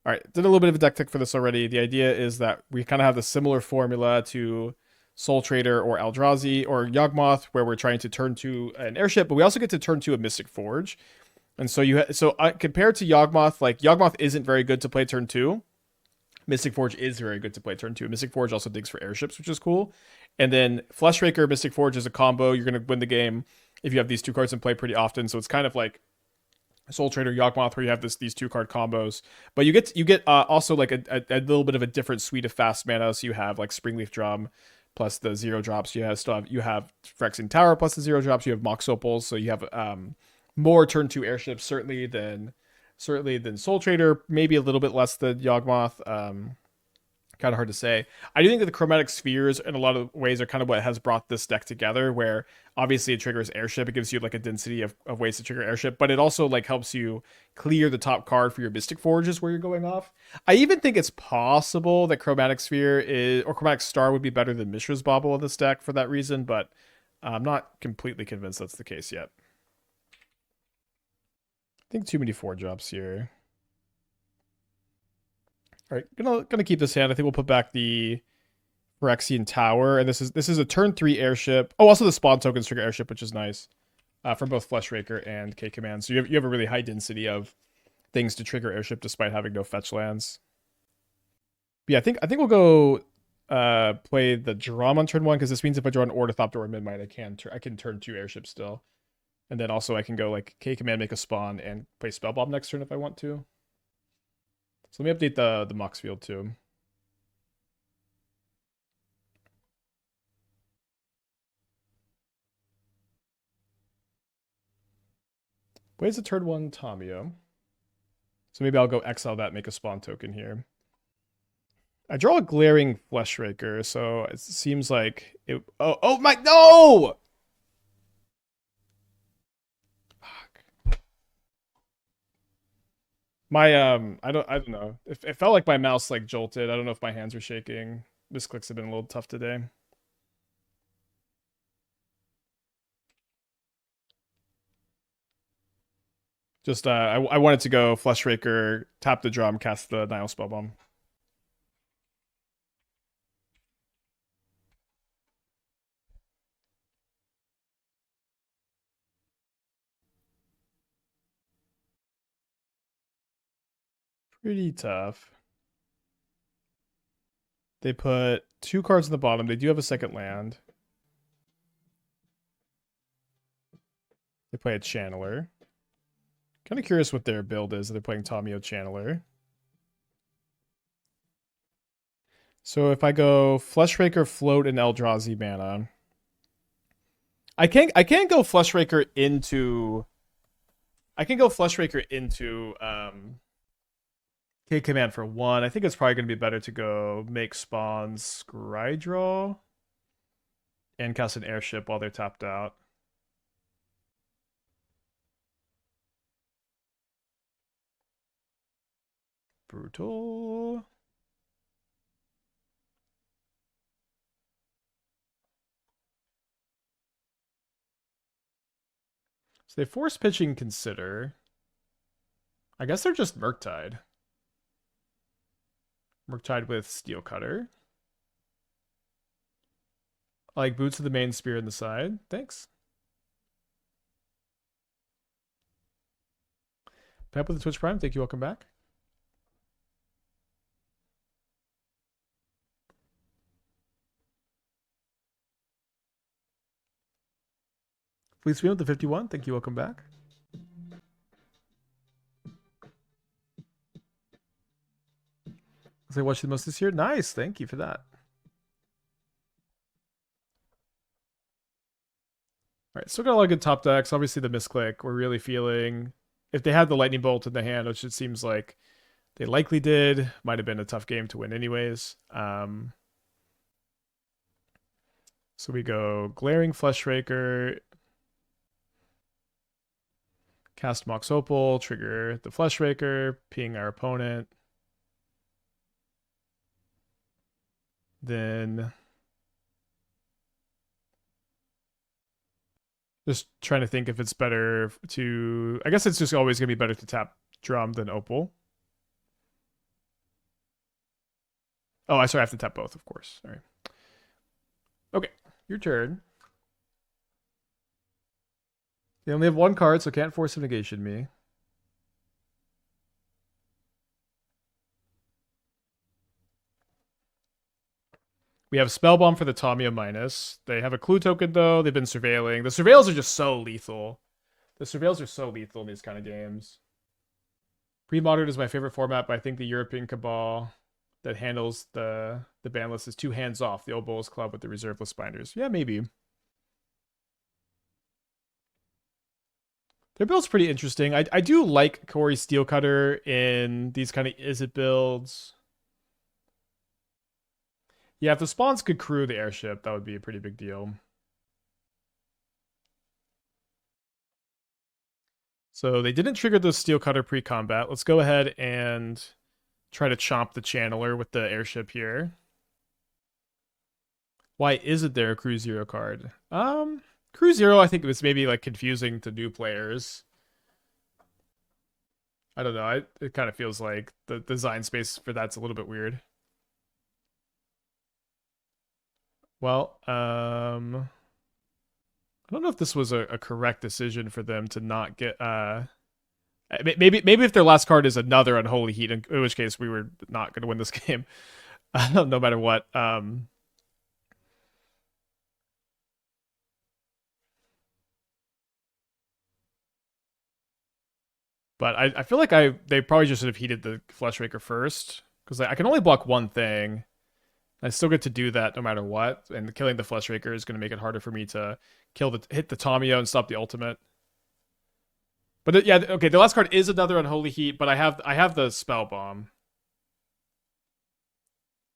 All right, did a little bit of a deck tech for this already. The idea is that we kind of have the similar formula to Soul Trader or Eldrazi or Yawgmoth, where we're trying to turn to an airship, but we also get to turn to a Mystic Forge. And so compared to Yawgmoth, like Yawgmoth isn't very good to play turn two. Mystic Forge is very good to play turn two. Mystic Forge also digs for airships, which is cool. And then Fleshraker, Mystic Forge is a combo. You're going to win the game if you have these two cards in play pretty often. So it's kind of like Soul Trader, Yawgmoth, where you have these two card combos. But you get also like a little bit of a different suite of fast mana. So you have like Springleaf Drum plus the 0 drops. You have Phyrexian Tower plus the 0 drops. You have Mox Opal, so you have more turn two airships certainly than Soul Trader. Maybe a little bit less than Yawgmoth. Kind of hard to say. I do think that the Chromatic Spheres, in a lot of ways, are kind of what has brought this deck together. Where obviously it triggers Airship, it gives you like a density of ways to trigger Airship, but it also like helps you clear the top card for your Mystic Forges where you're going off. I even think it's possible that Chromatic Sphere is or Chromatic Star would be better than Mishra's Bauble in this deck for that reason, but I'm not completely convinced that's the case yet. I think too many 4 drops here. All right, gonna keep this hand. I think we'll put back the Phyrexian Tower, and this is a turn 3 airship. Oh, also the spawn tokens trigger airship, which is nice for both Fleshraker and K Command. So you have a really high density of things to trigger airship despite having no fetch lands. But yeah, I think we'll go play the drum on turn 1 because this means if I draw an Ornithopter or a Memnite, I can turn 2 airships still, and then also I can go like K Command, make a spawn, and play Spellbomb next turn if I want to. So let me update the Mox field too. Plays a turn 1 Tamio. So maybe I'll go exile that, make a spawn token here. I draw a Glaring Fleshraker, so it seems like it. Oh my no! Fuck. My I don't know. It felt like my mouse like jolted. I don't know if my hands were shaking. Misclicks have been a little tough today. Just I wanted to go Fleshraker, tap the drum, cast the Nihil Spellbomb. Pretty tough. They put 2 cards in the bottom. They do have a second land. They play a Channeler. Kind of curious what their build is. They're playing Tamio Channeler. So if I go Fleshraker, Float, and Eldrazi mana, I can't go Fleshraker into. I can go Fleshraker into K Command for 1. I think it's probably going to be better to go make spawns, Scry Draw, and cast an airship while they're tapped out. Brutal. So they force pitching consider. I guess they're just Murktide. Murktide with Steel Cutter. I like Boots of the main spear in the side. Thanks. Pep with the Twitch Prime. Thank you. Welcome back. Please be with the 51. Thank you. Welcome back. I watched the most this year. Nice. Thank you for that. All right. Still got a lot of good top decks. Obviously, the misclick. We're really feeling. If they had the lightning bolt in the hand, which it seems like they likely did, might have been a tough game to win, anyways. So we go Glaring Fleshraker, cast Mox Opal, trigger the Fleshraker, ping our opponent. Then just trying to think if it's better to. I guess it's just always going to be better to tap Drum than Opal. Oh, I have to tap both, of course. All right. Okay, your turn. They only have one card, so can't force a negation me. We have Spellbomb for the Tamio minus. They have a clue token, though. They've been surveilling. The surveils are just so lethal. The surveils are so lethal in these kind of games. Pre-modern is my favorite format, but I think the European Cabal that handles the ban list is too hands-off. The Old Bulls Club with the reserve list binders. Yeah, maybe. Their build's pretty interesting. I do like Corey Steelcutter in these kind of Izzet builds. Yeah, if the spawns could crew the airship, that would be a pretty big deal. So they didn't trigger the Steelcutter pre-combat. Let's go ahead and try to chomp the Channeler with the airship here. Why isn't there a Crew Zero card? Crew Zero, I think it was maybe like confusing to new players. I don't know. It kind of feels like the design space for that's a little bit weird. Well, I don't know if this was a correct decision for them to not get maybe if their last card is another Unholy Heat, in which case we were not going to win this game, no matter what. But I feel like they probably just should have heated the Fleshraker first, because I can only block one thing. I still get to do that no matter what, and killing the Fleshraker is going to make it harder for me to hit the Tamio and stop the ultimate. But yeah, okay, the last card is another Unholy Heat, but I have the Spellbomb.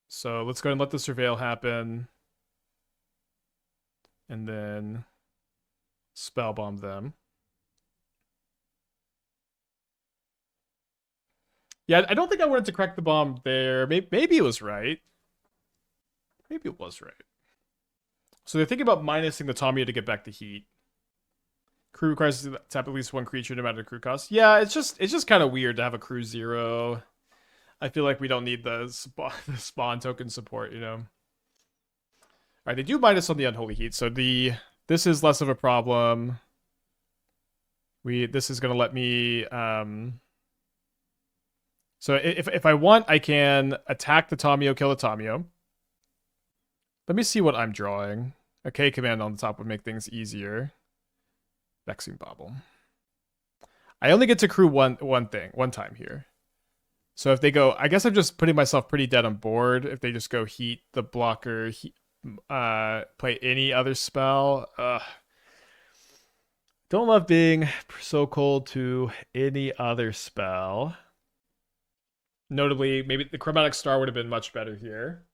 So let's go and let the Surveil happen. And then Spellbomb them. Yeah, I don't think I wanted to crack the bomb there. Maybe it was right. Maybe it was right. So they're thinking about minusing the Tamio to get back the heat. Crew requires to tap at least one creature no matter the crew cost. Yeah, it's just kind of weird to have a crew zero. I feel like we don't need the spawn token support, you know. All right, they do minus on the Unholy Heat, so this is less of a problem. This is gonna let me so if I want, I can attack the Tamio, kill the Tamio. Let me see what I'm drawing. A K command on the top would make things easier. Vexing Bauble. I only get to crew one time here. So if they go, I guess I'm just putting myself pretty dead on board. If they just go heat the blocker, play any other spell. Don't love being so cold to any other spell. Notably, maybe the Chromatic Star would have been much better here.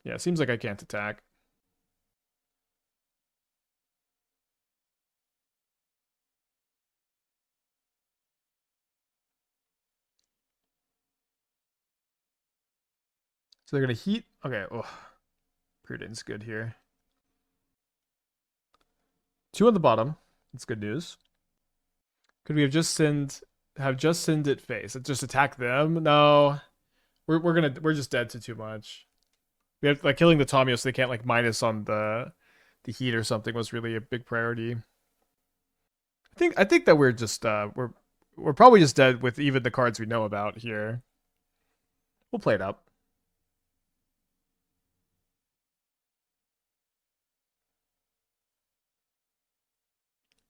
Yeah, it seems like I can't attack. So they're going to heat. Okay, Prudence good here. 2 on the bottom. That's good news. Could we have just sinned it face? Just attack them? No. We're just dead to too much. We have like killing the Tamio so they can't like minus on the heat or something was really a big priority. I think that we're just we're probably just dead with even the cards we know about here. We'll play it up.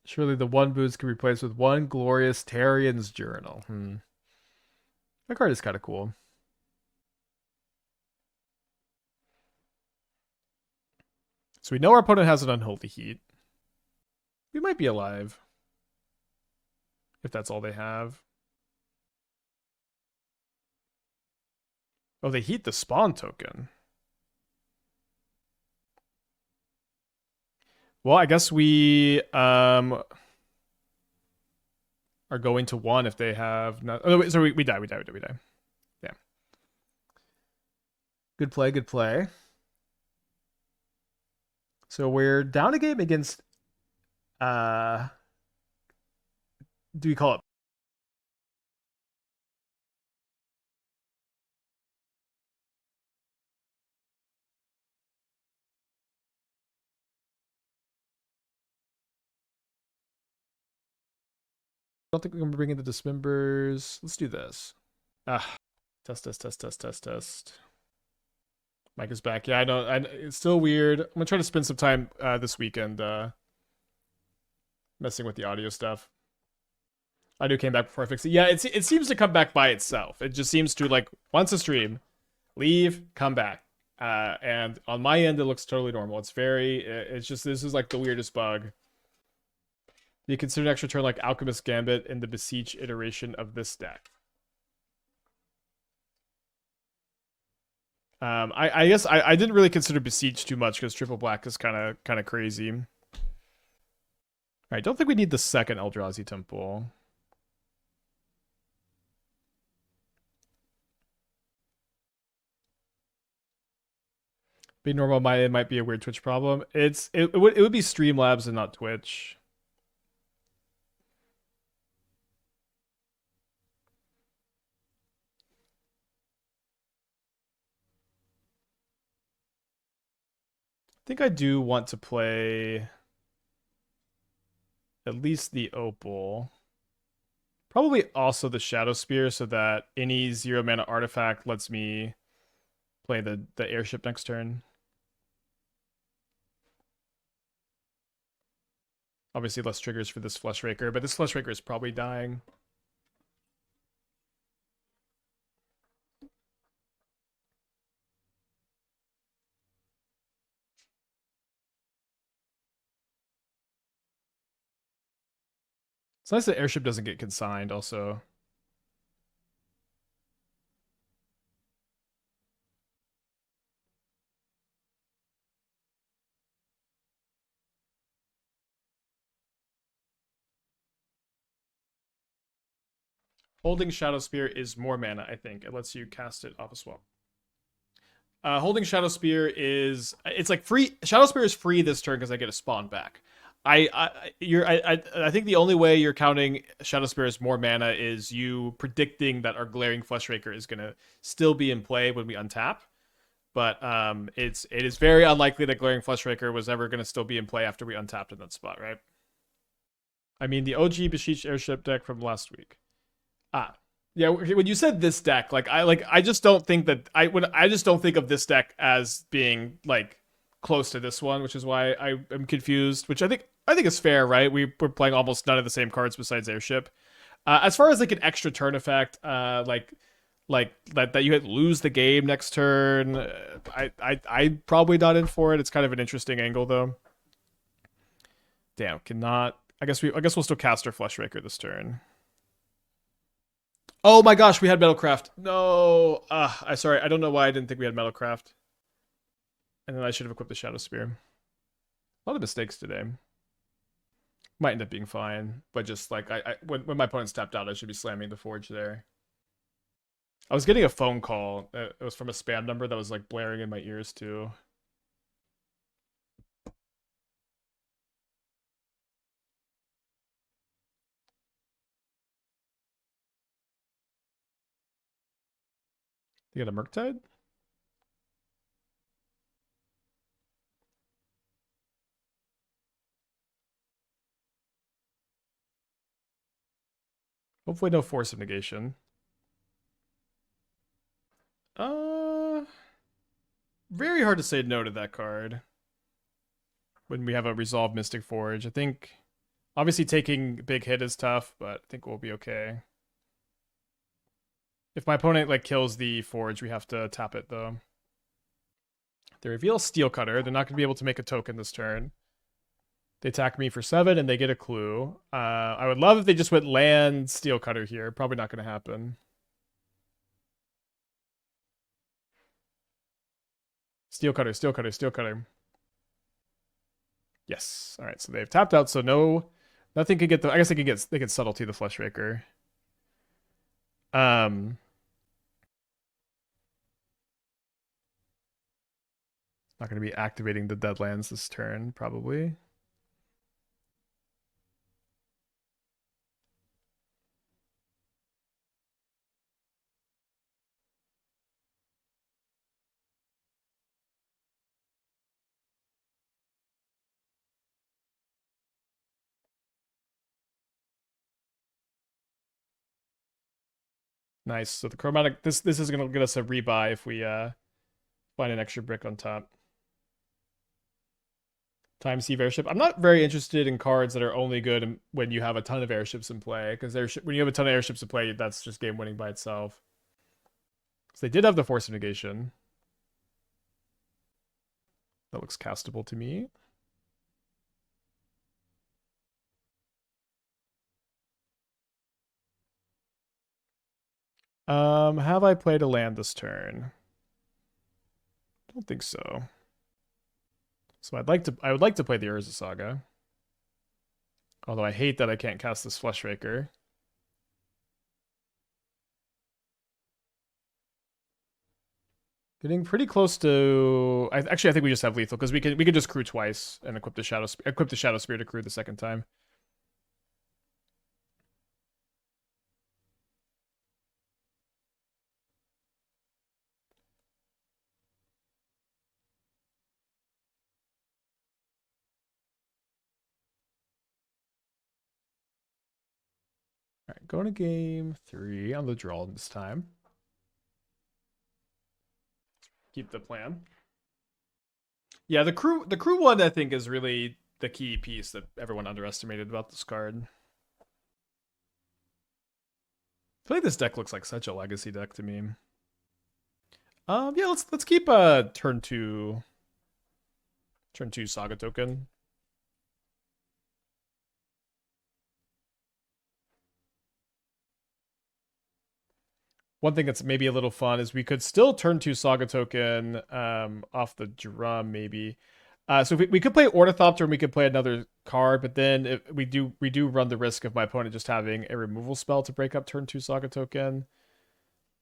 Surely the one boots can be replaced with one glorious Tarian's Journal. That card is kind of cool. So we know our opponent has an Unholy Heat. We might be alive. If that's all they have. Oh, they heat the spawn token. Well, I guess we are going to 1 if they have not. Oh, so we die. Yeah. Good play. So we're down a game against do we call it don't think we're gonna bring in the Dismembers. Let's do this. Ah, test. Mike is back. Yeah, I know. It's still weird. I'm gonna try to spend some time this weekend messing with the audio stuff. Audio came back before I fixed it. Yeah, it seems to come back by itself. It just seems to like once a stream, leave, come back. And on my end, it looks totally normal. It's just this is like the weirdest bug. You consider an extra turn like Alchemist Gambit in the Beseech iteration of this deck. I guess I didn't really consider Beseech too much because triple black is kind of crazy. I don't think we need the second Eldrazi Temple. Be normal, it might be a weird Twitch problem. It would be Streamlabs and not Twitch. I think I do want to play at least the Opal. Probably also the Shadowspear so that any 0 mana artifact lets me play the Airship next turn. Obviously less triggers for this Fleshraker, but this Fleshraker is probably dying. It's nice that Airship doesn't get consigned also. Holding Shadowspear is more mana, I think. It lets you cast it off a swap. Holding Shadowspear it's like free. Shadowspear is free this turn because I get a spawn back. I think the only way you're counting Shadowspear as more mana is you predicting that our Glaring Fleshraker is gonna still be in play when we untap. But it is very unlikely that Glaring Fleshraker was ever gonna still be in play after we untapped in that spot, right? I mean the OG Beseech Airship deck from last week. Yeah, when you said this deck, I just don't think that I just don't think of this deck as being like close to this one, which is why I am confused. Which I think is fair, right? We're playing almost none of the same cards besides Airship. As far as like an extra turn effect, like that you lose the game next turn, I probably not in for it. It's kind of an interesting angle though. Damn, cannot. I guess we'll still cast our Fleshraker this turn. Oh my gosh, we had Metalcraft. No. I sorry. I don't know why I didn't think we had Metalcraft. And then I should have equipped the Shadowspear. A lot of mistakes today. Might end up being fine, but just like when my opponent stepped out, I should be slamming the forge there. I was getting a phone call. It was from a spam number that was like blaring in my ears too. You got a Murktide? Hopefully no Force of Negation. Very hard to say no to that card. When we have a Resolve Mystic Forge. I think obviously taking big hit is tough, but I think we'll be okay. If my opponent like kills the Forge, we have to tap it though. They reveal Steel Cutter. They're not going to be able to make a token this turn. They attack me for 7 and they get a clue. I would love if they just went land Steel Cutter here. Probably not going to happen. Steel Cutter, Steel Cutter, Steel Cutter. Yes. All right. So they've tapped out. So nothing can get the. I guess they can Subtlety the Fleshraker. Not going to be activating the Deadlands this turn, probably. Nice. So the chromatic, this is gonna get us a rebuy if we find an extra brick on top. Time Sieve Airship. I'm not very interested in cards that are only good when you have a ton of airships in play, because when you have a ton of airships in play, that's just game winning by itself. So they did have the Force of Negation. That looks castable to me. Have I played a land this turn? I don't think so. So I would like to play the Urza Saga. Although I hate that I can't cast this Fleshraker. Getting pretty close to. Actually, I think we just have lethal because we could just crew twice and equip the Shadowspear to crew the second time. All right, going to game 3 on the draw this time. Keep the plan. Yeah, the crew one I think is really the key piece that everyone underestimated about this card. I feel like this deck looks like such a legacy deck to me. Yeah, let's keep turn 2 Saga token. One thing that's maybe a little fun is we could still turn 2 Saga token off the drum maybe. So we could play Ornithopter and we could play another card, but then if we do run the risk of my opponent just having a removal spell to break up turn 2 Saga token,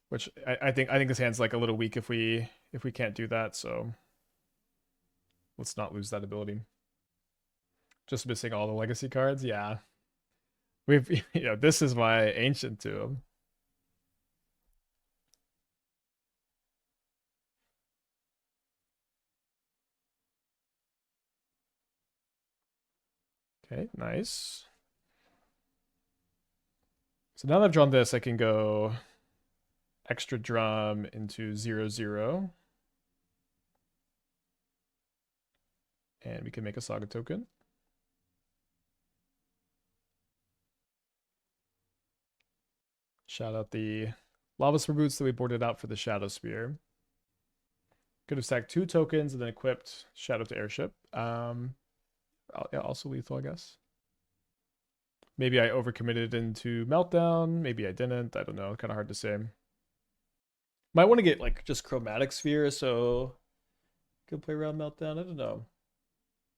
which I think this hand's like a little weak if we can't do that. So let's not lose that ability. Just missing all the legacy cards, yeah. We've this is my ancient tomb. Okay, nice. So now that I've drawn this, I can go extra drum into 0/0. And we can make a Saga token. Shout out the Lavaspur Boots that we boarded out for the Shadowspear. Could have sacked 2 tokens and then equipped Shadow to Airship. Yeah, also lethal, I guess. Maybe I overcommitted into Meltdown. Maybe I didn't. I don't know. Kind of hard to say. Might want to get like just Chromatic Sphere, so could play around Meltdown. I don't know.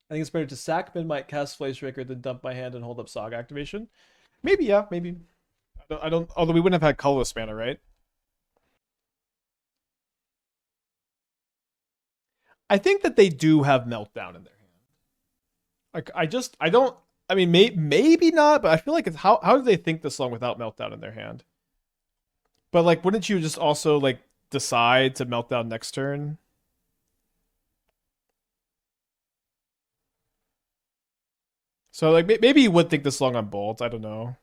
I think it's better to sack Memnite, cast Fleshraker, than dump my hand and hold up Saga activation. Maybe, yeah, maybe. I don't. Although we wouldn't have had colorless mana, right? I think that they do have Meltdown in their hand. Like I don't. I mean, maybe not, but I feel like it's how do they think this long without Meltdown in their hand? But like, wouldn't you just also like decide to Meltdown next turn? So like maybe you would think this long on Bolt. I don't know.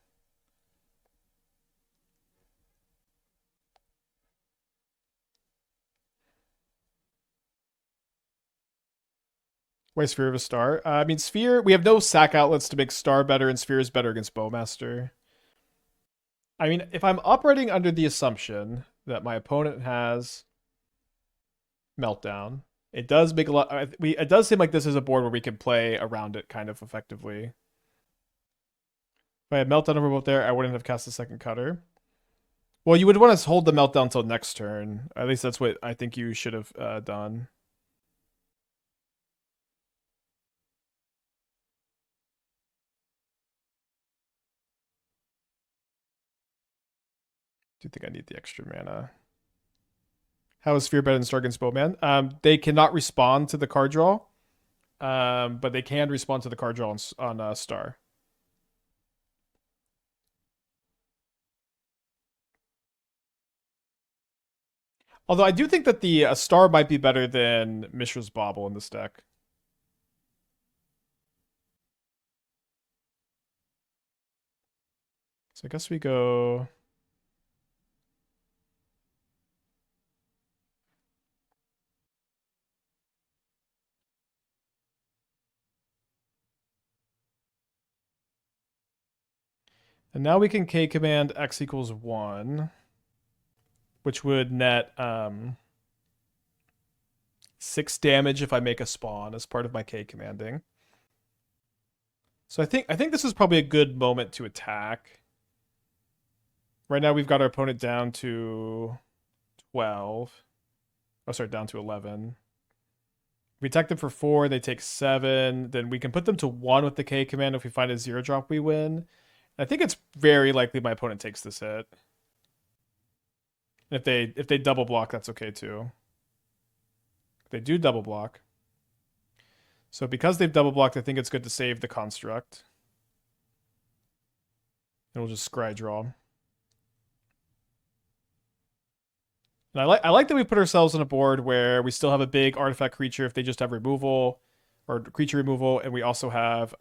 Why Sphere of a Star? I mean, Sphere. We have no sack outlets to make Star better, and Sphere is better against Bowmaster. I mean, if I'm operating under the assumption that my opponent has Meltdown, it does make a lot. It does seem like this is a board where we can play around it kind of effectively. If I had Meltdown over both there, I wouldn't have cast the second cutter. Well, you would want to hold the Meltdown until next turn. At least that's what I think you should have done. Do you think I need the extra mana? How is Sphere better than Star against Bowman? They cannot respond to the card draw, but they can respond to the card draw on Star. Although I do think that the Star might be better than Mishra's Bauble in this deck. So I guess we go And now we can K command X equals 1, which would net 6 damage if I make a spawn as part of my K commanding. So I think this is probably a good moment to attack. Right now we've got our opponent down to 12. Oh, sorry, down to 11. If we attack them for 4, they take 7. Then we can put them to 1 with the K command. If we find a 0-drop, we win. I think it's very likely my opponent takes this hit. If they double block, that's okay too. If they do double block. So because they've double blocked, I think it's good to save the construct. And we'll just scry draw. And I like that we put ourselves on a board where we still have a big artifact creature if they just have removal or creature removal, and we also have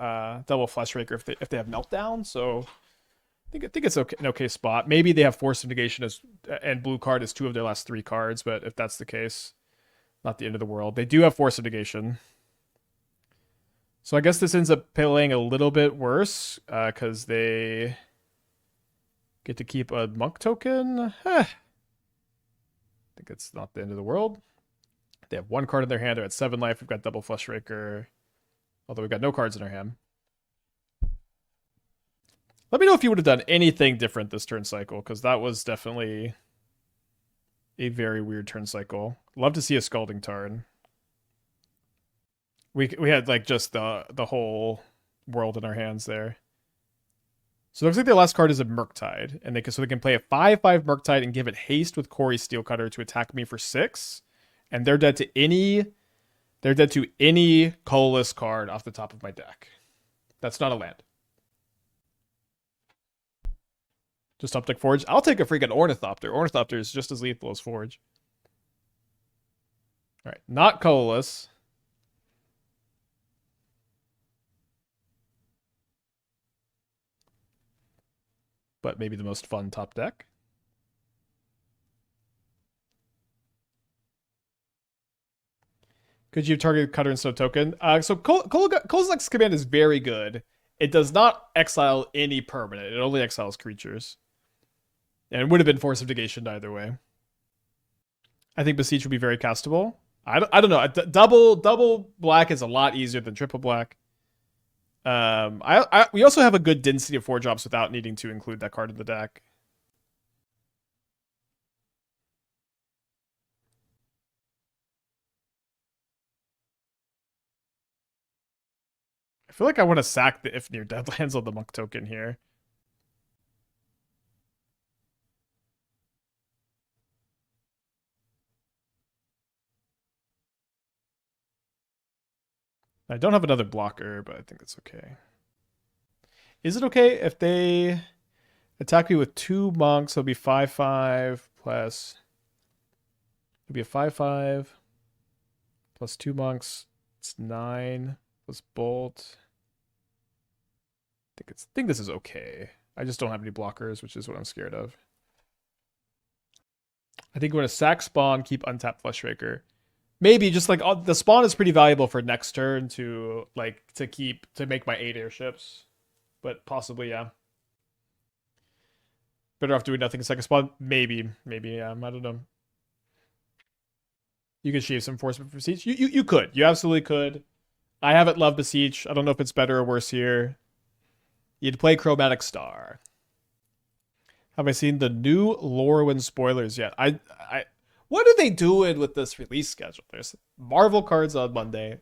double Fleshraker if they have meltdown. So I think it's okay, an okay spot. Maybe they have Force of Negation and blue card as 2 of their last 3 cards, but if that's the case, not the end of the world. They do have Force of Negation. So I guess this ends up playing a little bit worse because they get to keep a monk token. I think it's not the end of the world. They have 1 card in their hand. They're at 7 life. We've got double Fleshraker. Although we've got no cards in our hand. Let me know if you would have done anything different this turn cycle, because that was definitely a very weird turn cycle. Love to see a Scalding Tarn. We had like just the whole world in our hands there. So it looks like their last card is a Murktide, and they can play a 5/5 Murktide and give it haste with Quarry Steelcutter to attack me for 6, and they're dead to any colorless card off the top of my deck. That's not a land. Just Updeck Forge. I'll take a freaking Ornithopter. Ornithopter is just as lethal as Forge. All right, not colorless. But maybe the most fun top deck. Could you target Cutter instead of token? So Kozilek's command is very good. It does not exile any permanent. It only exiles creatures. And it would have been Force of Negation either way. I think Beseech would be very castable. I don't know. Double black is a lot easier than triple black. We also have a good density of 4 drops without needing to include that card in the deck. I feel like I want to sack the Ifnir Deadlands on the monk token here. I don't have another blocker, but I think it's okay. Is it okay if they attack me with 2 monks? It'll be 5/5 plus. It'll be a 5/5 plus 2 monks. It's 9 plus bolt. I think this is okay. I just don't have any blockers, which is what I'm scared of. I think we're gonna sack spawn, keep untapped Fleshraker. Maybe just like the spawn is pretty valuable for next turn to make my 8 airships, but possibly yeah. Better off doing nothing second spawn. Maybe yeah. I don't know. You could shave some Force of Beseech. You could. You absolutely could. I haven't loved Beseech. I don't know if it's better or worse here. You'd play Chromatic Star. Have I seen the new Lorwyn spoilers yet? What are they doing with this release schedule? There's Marvel cards on Monday,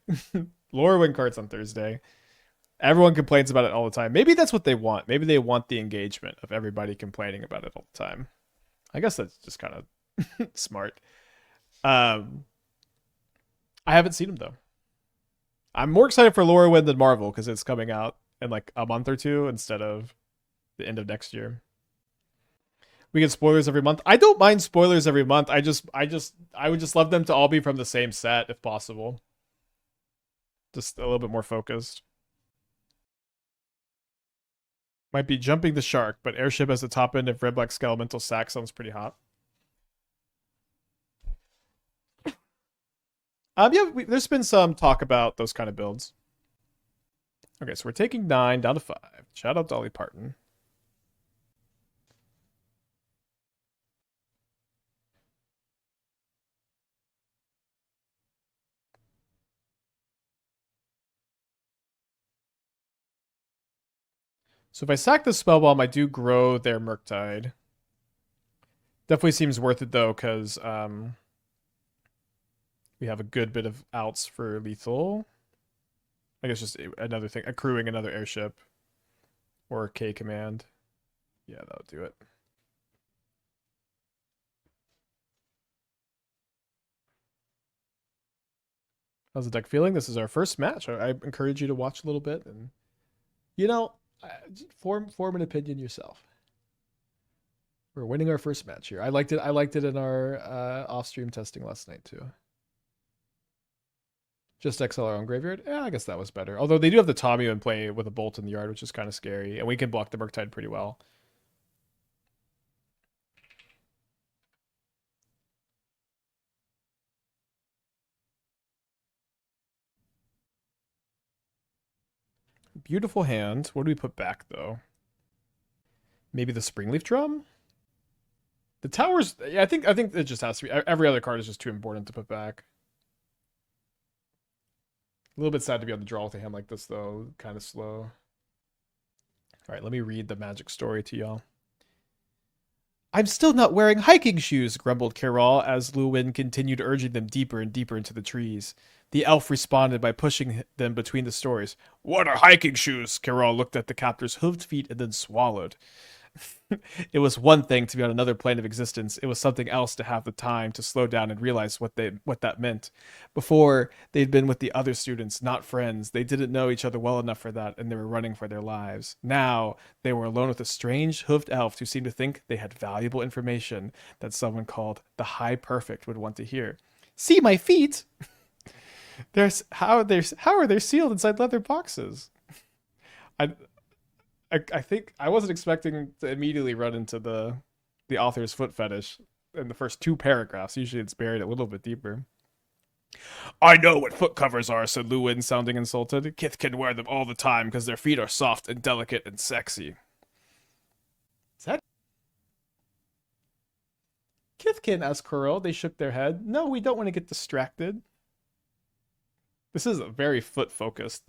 Lorwyn cards on Thursday. Everyone complains about it all the time. Maybe that's what they want. Maybe they want the engagement of everybody complaining about it all the time. I guess that's just kind of smart. I haven't seen them though. I'm more excited for Lorwyn than Marvel because it's coming out in like a month or 2 instead of the end of next year. We get spoilers every month. I don't mind spoilers every month. I would just love them to all be from the same set if possible. Just a little bit more focused. Might be jumping the shark, but Airship as the top end of Red Black Skelemental Sack sounds pretty hot. Yeah, there's been some talk about those kind of builds. Okay, so we're taking 9 down to 5. Shout out Dolly Parton. So if I sack the Spellbomb, I do grow their Murktide. Definitely seems worth it though, because we have a good bit of outs for lethal. I guess just another thing, accruing another airship or K command. Yeah, that'll do it. How's the deck feeling? This is our first match. I encourage you to watch a little bit and, you know, form an opinion yourself. We're winning our first match here. I liked it. I liked it in our off-stream testing last night too. Just XLR on Graveyard? Yeah, I guess that was better. Although they do have the Tommy in play with a Bolt in the yard, which is kind of scary. And we can block the Murktide pretty well. Beautiful hand. What do we put back, though? Maybe the Springleaf Drum? The Towers... Yeah, I think it just has to be... Every other card is just too important to put back. A little bit sad to be on the draw with a hand like this, though. Kind of slow. All right, let me read the magic story to y'all. I'm still not wearing hiking shoes, grumbled Carol as Luwin continued urging them deeper and deeper into the trees. The elf responded by pushing them between the stories. What are hiking shoes? Carol looked at the captor's hooved feet and then swallowed. It was one thing to be on another plane of existence. It was something else to have the time to slow down and realize what that meant. Before, they'd been with the other students, not friends. They didn't know each other well enough for that, and they were running for their lives. Now, they were alone with a strange, hoofed elf who seemed to think they had valuable information that someone called the High Perfect would want to hear. See my feet? How are they sealed inside leather boxes? I think I wasn't expecting to immediately run into the author's foot fetish in the first 2 paragraphs. Usually it's buried a little bit deeper. I know what foot covers are, said Luwin, sounding insulted. Kith can wear them all the time because their feet are soft and delicate and sexy. Is that Kithkin? Asked Kurl. They shook their head. No, we don't want to get distracted. This is very foot focused.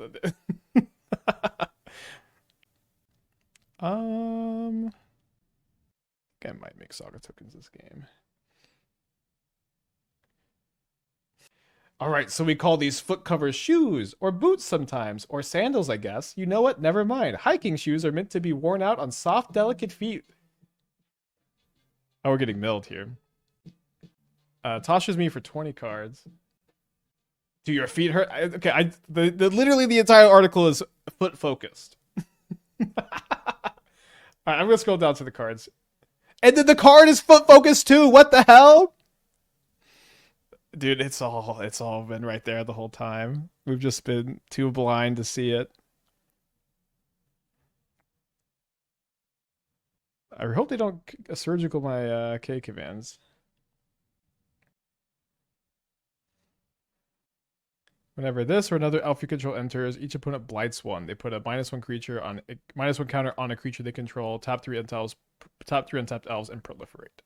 I think I might make Saga tokens this game. All right, so we call these foot covers shoes, or boots sometimes, or sandals, I guess. You know what? Never mind. Hiking shoes are meant to be worn out on soft, delicate feet. Oh, we're getting milled here. Tasha's me for 20 cards. Do your feet hurt? Okay, literally the entire article is foot focused. All right, I'm gonna scroll down to the cards. And then the card is foot focused too. What the hell? Dude, it's all been right there the whole time. We've just been too blind to see it. I hope they don't surgical my K commands. Whenever this or another elf you control enters, each opponent blights one. They put a -1 creature on a -1 counter on a creature they control. Tap 3 untapped elves, and proliferate.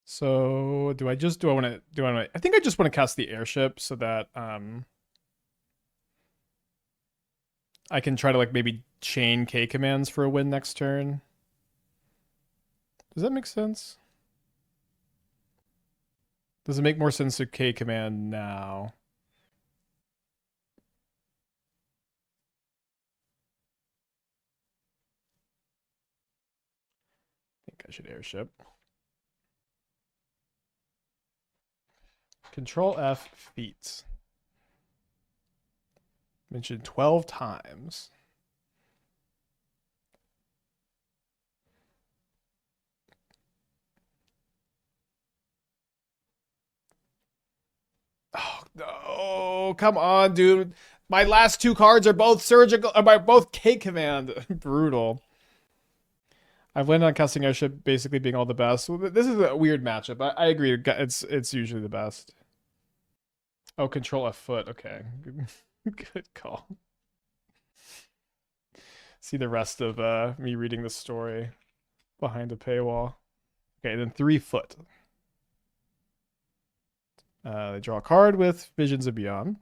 So do I want to I think I just want to cast the airship so that I can try to like maybe chain K commands for a win next turn. Does that make sense? Does it make more sense to K command now? I think I should airship. Control F feats. Mentioned 12 times. Oh, no. Come on, dude. My last 2 cards are both surgical, both K command. Brutal. I've landed on casting Airship basically being all the best. This is a weird matchup. I agree. It's usually the best. Oh, control F foot. Okay. Good call. See the rest of me reading the story behind a paywall. Okay, then 3 foot. They draw a card with Visions of Beyond.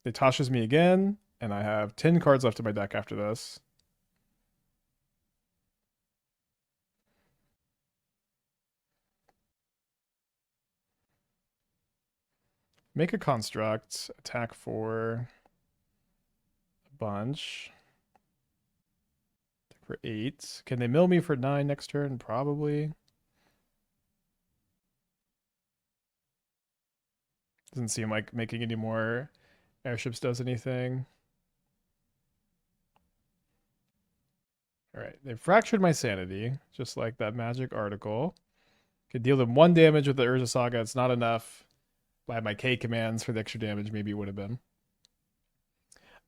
They toshes me again, and I have 10 cards left in my deck after this. Make a construct, attack for a bunch. Attack for 8. Can they mill me for 9 next turn? Probably. Doesn't seem like making any more airships does anything. All right, they fractured my sanity, just like that magic article. Could deal them 1 damage with the Urza Saga. It's not enough. I had my K commands for the extra damage. Maybe it would have been.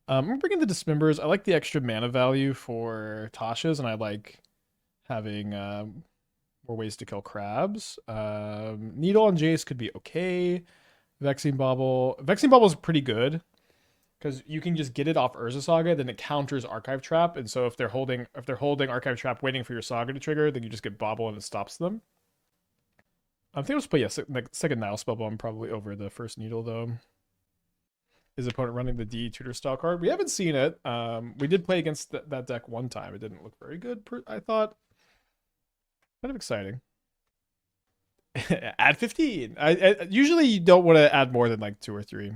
I'm bringing the Dismembers. I like the extra mana value for Tasha's, and I like having more ways to kill crabs. Needle on Jace could be okay. Vexing Bauble. Vexing Bauble is pretty good because you can just get it off Urza Saga, then it counters Archive Trap, and so if they're holding Archive Trap, waiting for your Saga to trigger, then you just get Bauble and it stops them. I think I'll just play second Nihil Spellbomb probably over the first Needle though. His opponent running the D tutor style card. We haven't seen it. We did play against that deck one time. It didn't look very good. I thought. Kind of exciting. Add 15. I usually you don't want to add more than like 2 or 3.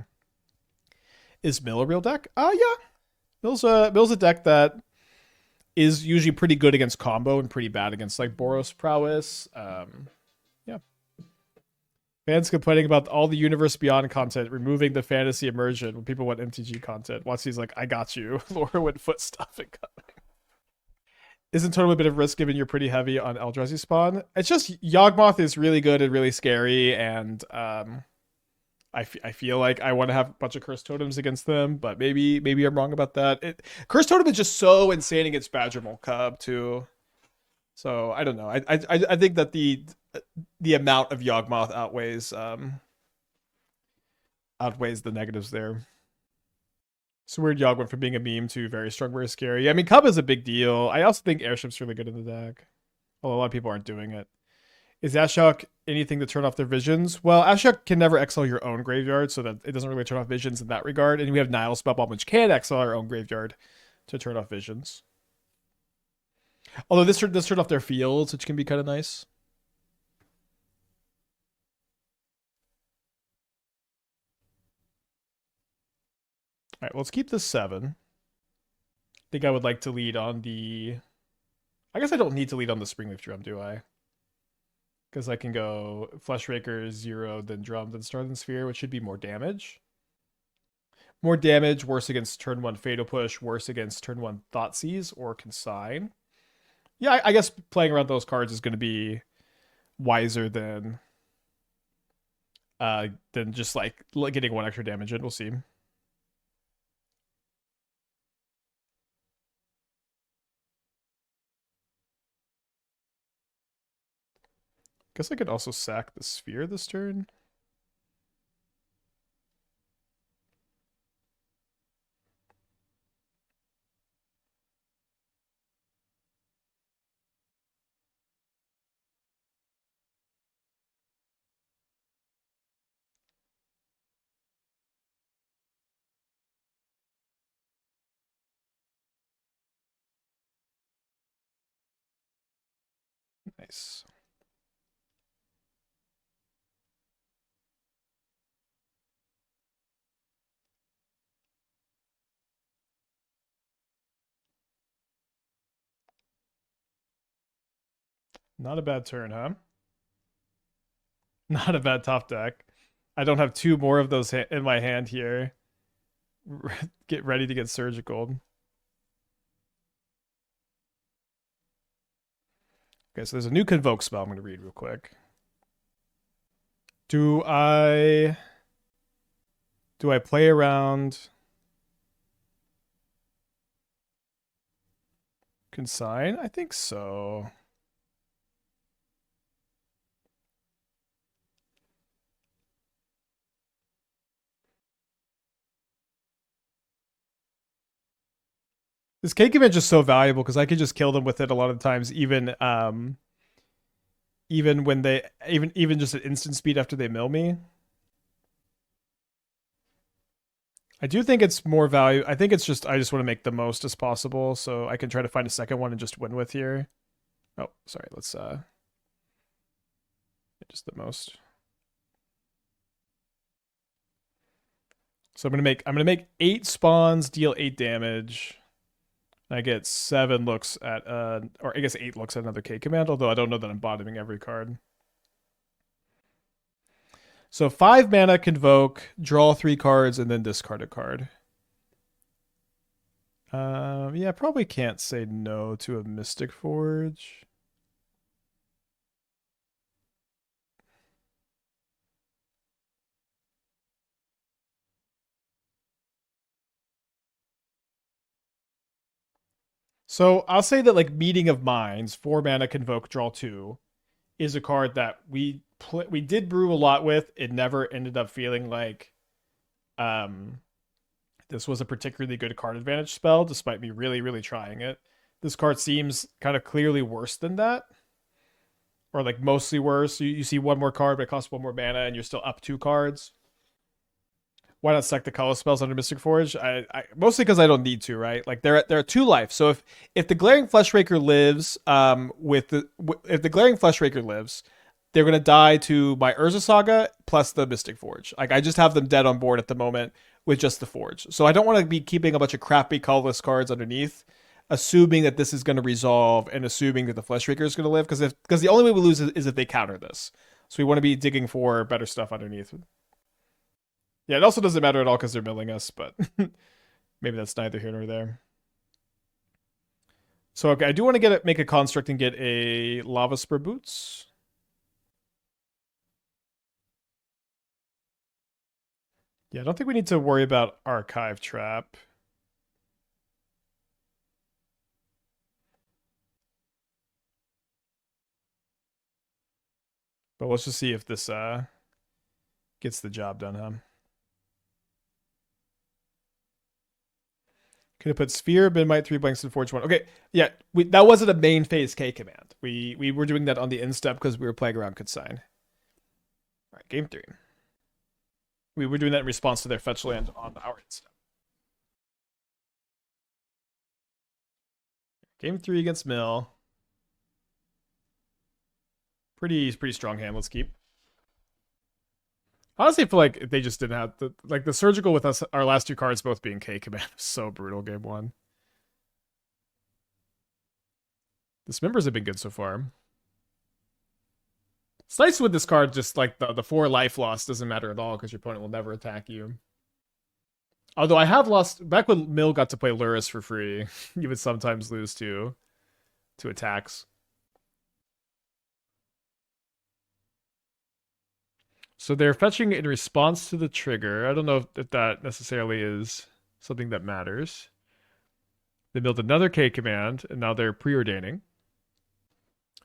Is Mill a real deck? Yeah. Mill's a deck that is usually pretty good against combo and pretty bad against like Boros Prowess. Yeah. Fans complaining about all the Universe Beyond content, removing the fantasy immersion when people want MTG content. Watsy's like, I got you. Laura went foot stuffing coming. Isn't totally a bit of risk given you're pretty heavy on Eldrazi spawn. It's just Yawgmoth is really good and really scary, and I feel like I want to have a bunch of Cursed Totems against them, but maybe I'm wrong about that. Cursed Totem is just so insane against Badgermole Cub too. So I don't know. I think that the amount of Yawgmoth outweighs the negatives there. It's weird Yogg went from being a meme to very strong, very scary. I mean, Cub is a big deal. I also think Airship's really good in the deck. Although a lot of people aren't doing it. Is Ashiok anything to turn off their visions? Well, Ashiok can never exile your own graveyard, so that it doesn't really turn off visions in that regard. And we have Nihil Spellbomb, which can exile our own graveyard to turn off visions. Although this turned off their fields, which can be kind of nice. All right, well, let's keep this 7. I think I would like to lead on the... I guess I don't need to lead on the Springleaf Drum, do I? Because I can go Fleshraker 0, then Drum, then Star, then Sphere, which should be more damage. More damage, worse against turn 1 Fatal Push, worse against turn 1 Thoughtseize or Consign. Yeah, I guess playing around those cards is going to be wiser than just like getting 1 extra damage in. We'll see. Guess I could also sack the Sphere this turn. Nice. Not a bad turn, huh? Not a bad top deck. I don't have 2 more of those in my hand here. Get ready to get surgical. Okay, so there's a new Convoke spell I'm going to read real quick. Do I play around Consign? I think so. This K command is just so valuable because I can just kill them with it a lot of times, even when they even just at instant speed after they mill me. I do think it's more value. I think it's just I just want to make the most as possible, so I can try to find a second one and just win with here. Oh, sorry. Let's just the most. So I'm gonna make 8 spawns, deal 8 damage. I get 7 looks at or I guess 8 looks at another K command, although I don't know that I'm bottoming every card. So 5 mana, Convoke, draw 3 cards, and then discard a card. Yeah, probably can't say no to a Mystic Forge. So I'll say that like Meeting of Minds, 4 mana, Convoke, draw 2, is a card that we did brew a lot with. It never ended up feeling like this was a particularly good card advantage spell, despite me really, really trying it. This card seems kind of clearly worse than that. Or like mostly worse. You see one more card, but it costs 1 more mana, and you're still up 2 cards. Why not stack the color spells under Mystic Forge? I mostly because I don't need to, right? Like there are 2 life. So if the Glaring Fleshraker lives, if the Glaring Fleshraker lives, they're gonna die to my Urza Saga plus the Mystic Forge. Like I just have them dead on board at the moment with just the Forge. So I don't want to be keeping a bunch of crappy colorless cards underneath, assuming that this is going to resolve and assuming that the Fleshraker is going to live. Because the only way we lose is if they counter this. So we want to be digging for better stuff underneath. Yeah, it also doesn't matter at all because they're milling us, but maybe that's neither here nor there. So okay, I do want to make a construct and get a Lavaspur Boots. Yeah, I don't think we need to worry about Archive Trap. But let's just see if this gets the job done, huh? Could have put Sphere, Memnite, 3 blanks, and Forge 1. Okay, yeah, that wasn't a main phase K command. We were doing that on the end step because we were playing around Consign. All right, game 3. We were doing that in response to their fetch land on our end step. Game 3 against Mill. Pretty strong hand. Let's keep. Honestly, I feel like if they just didn't have the surgical with us, our last 2 cards both being K command was so brutal. Game 1. Dismembers have been good so far. It's nice with this card, just like the 4 life loss doesn't matter at all because your opponent will never attack you. Although I have lost back when Mill got to play Luris for free, you would sometimes lose to attacks. So they're fetching in response to the trigger. I don't know if that necessarily is something that matters. They built another K command, and now they're preordaining.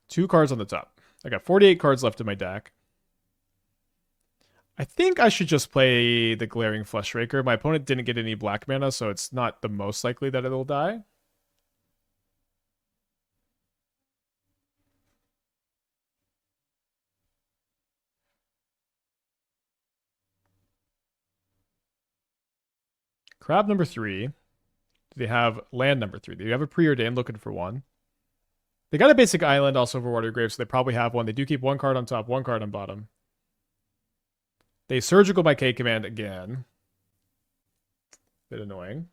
2 cards on the top. I got 48 cards left in my deck. I think I should just play the Glaring Fleshraker. My opponent didn't get any black mana, so it's not the most likely that it'll die. Crab number 3. Do they have land number 3? They have a preordained looking for 1. They got a basic island also for Watergrave, so they probably have 1. They do keep 1 card on top, 1 card on bottom. They surgical my K command again. Bit annoying.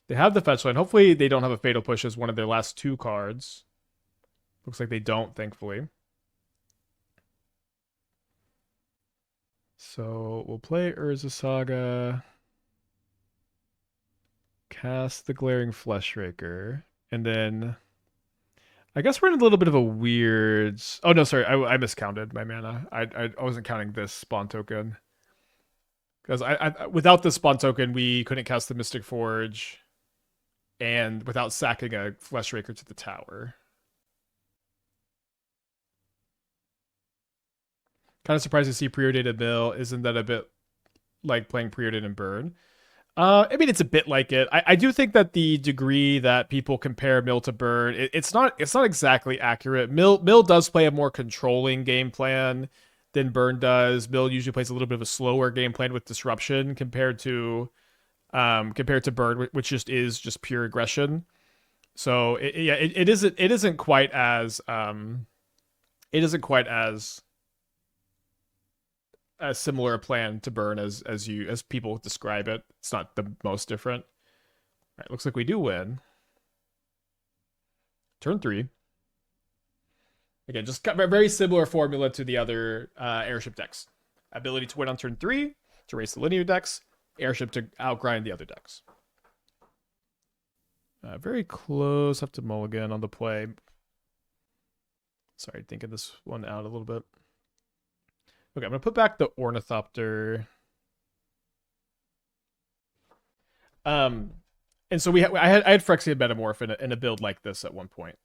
They have the fetch line. Hopefully they don't have a Fatal Push as one of their last 2 cards. Looks like they don't, thankfully. So we'll play Urza Saga. Cast the Glaring Fleshraker. And then I guess we're in a little bit of a weird... Oh, no, sorry. I miscounted my mana. I wasn't counting this spawn token. Because without this spawn token, we couldn't cast the Mystic Forge. And without sacking a Fleshraker to the tower. Kind of surprised to see preordained Mill. Isn't that a bit like playing Preordain and Burn. I mean, it's a bit like it. I do think that the degree that people compare Mill to Burn, it's not exactly accurate. Mill does play a more controlling game plan than Burn does. Mill usually plays a little bit of a slower game plan with disruption compared to Burn, which is just pure aggression. So it isn't quite as a similar plan to Burn as people describe it. It's not the most different. All right, looks like we do win. Turn 3. Again, just got a very similar formula to the other Airship decks. Ability to win on turn 3, to race the linear decks. Airship to outgrind the other decks. Very close up to mulligan on the play. Sorry, thinking this one out a little bit. Okay, I'm gonna put back the Ornithopter. And so I had Phyrexian Metamorph in a build like this at one point.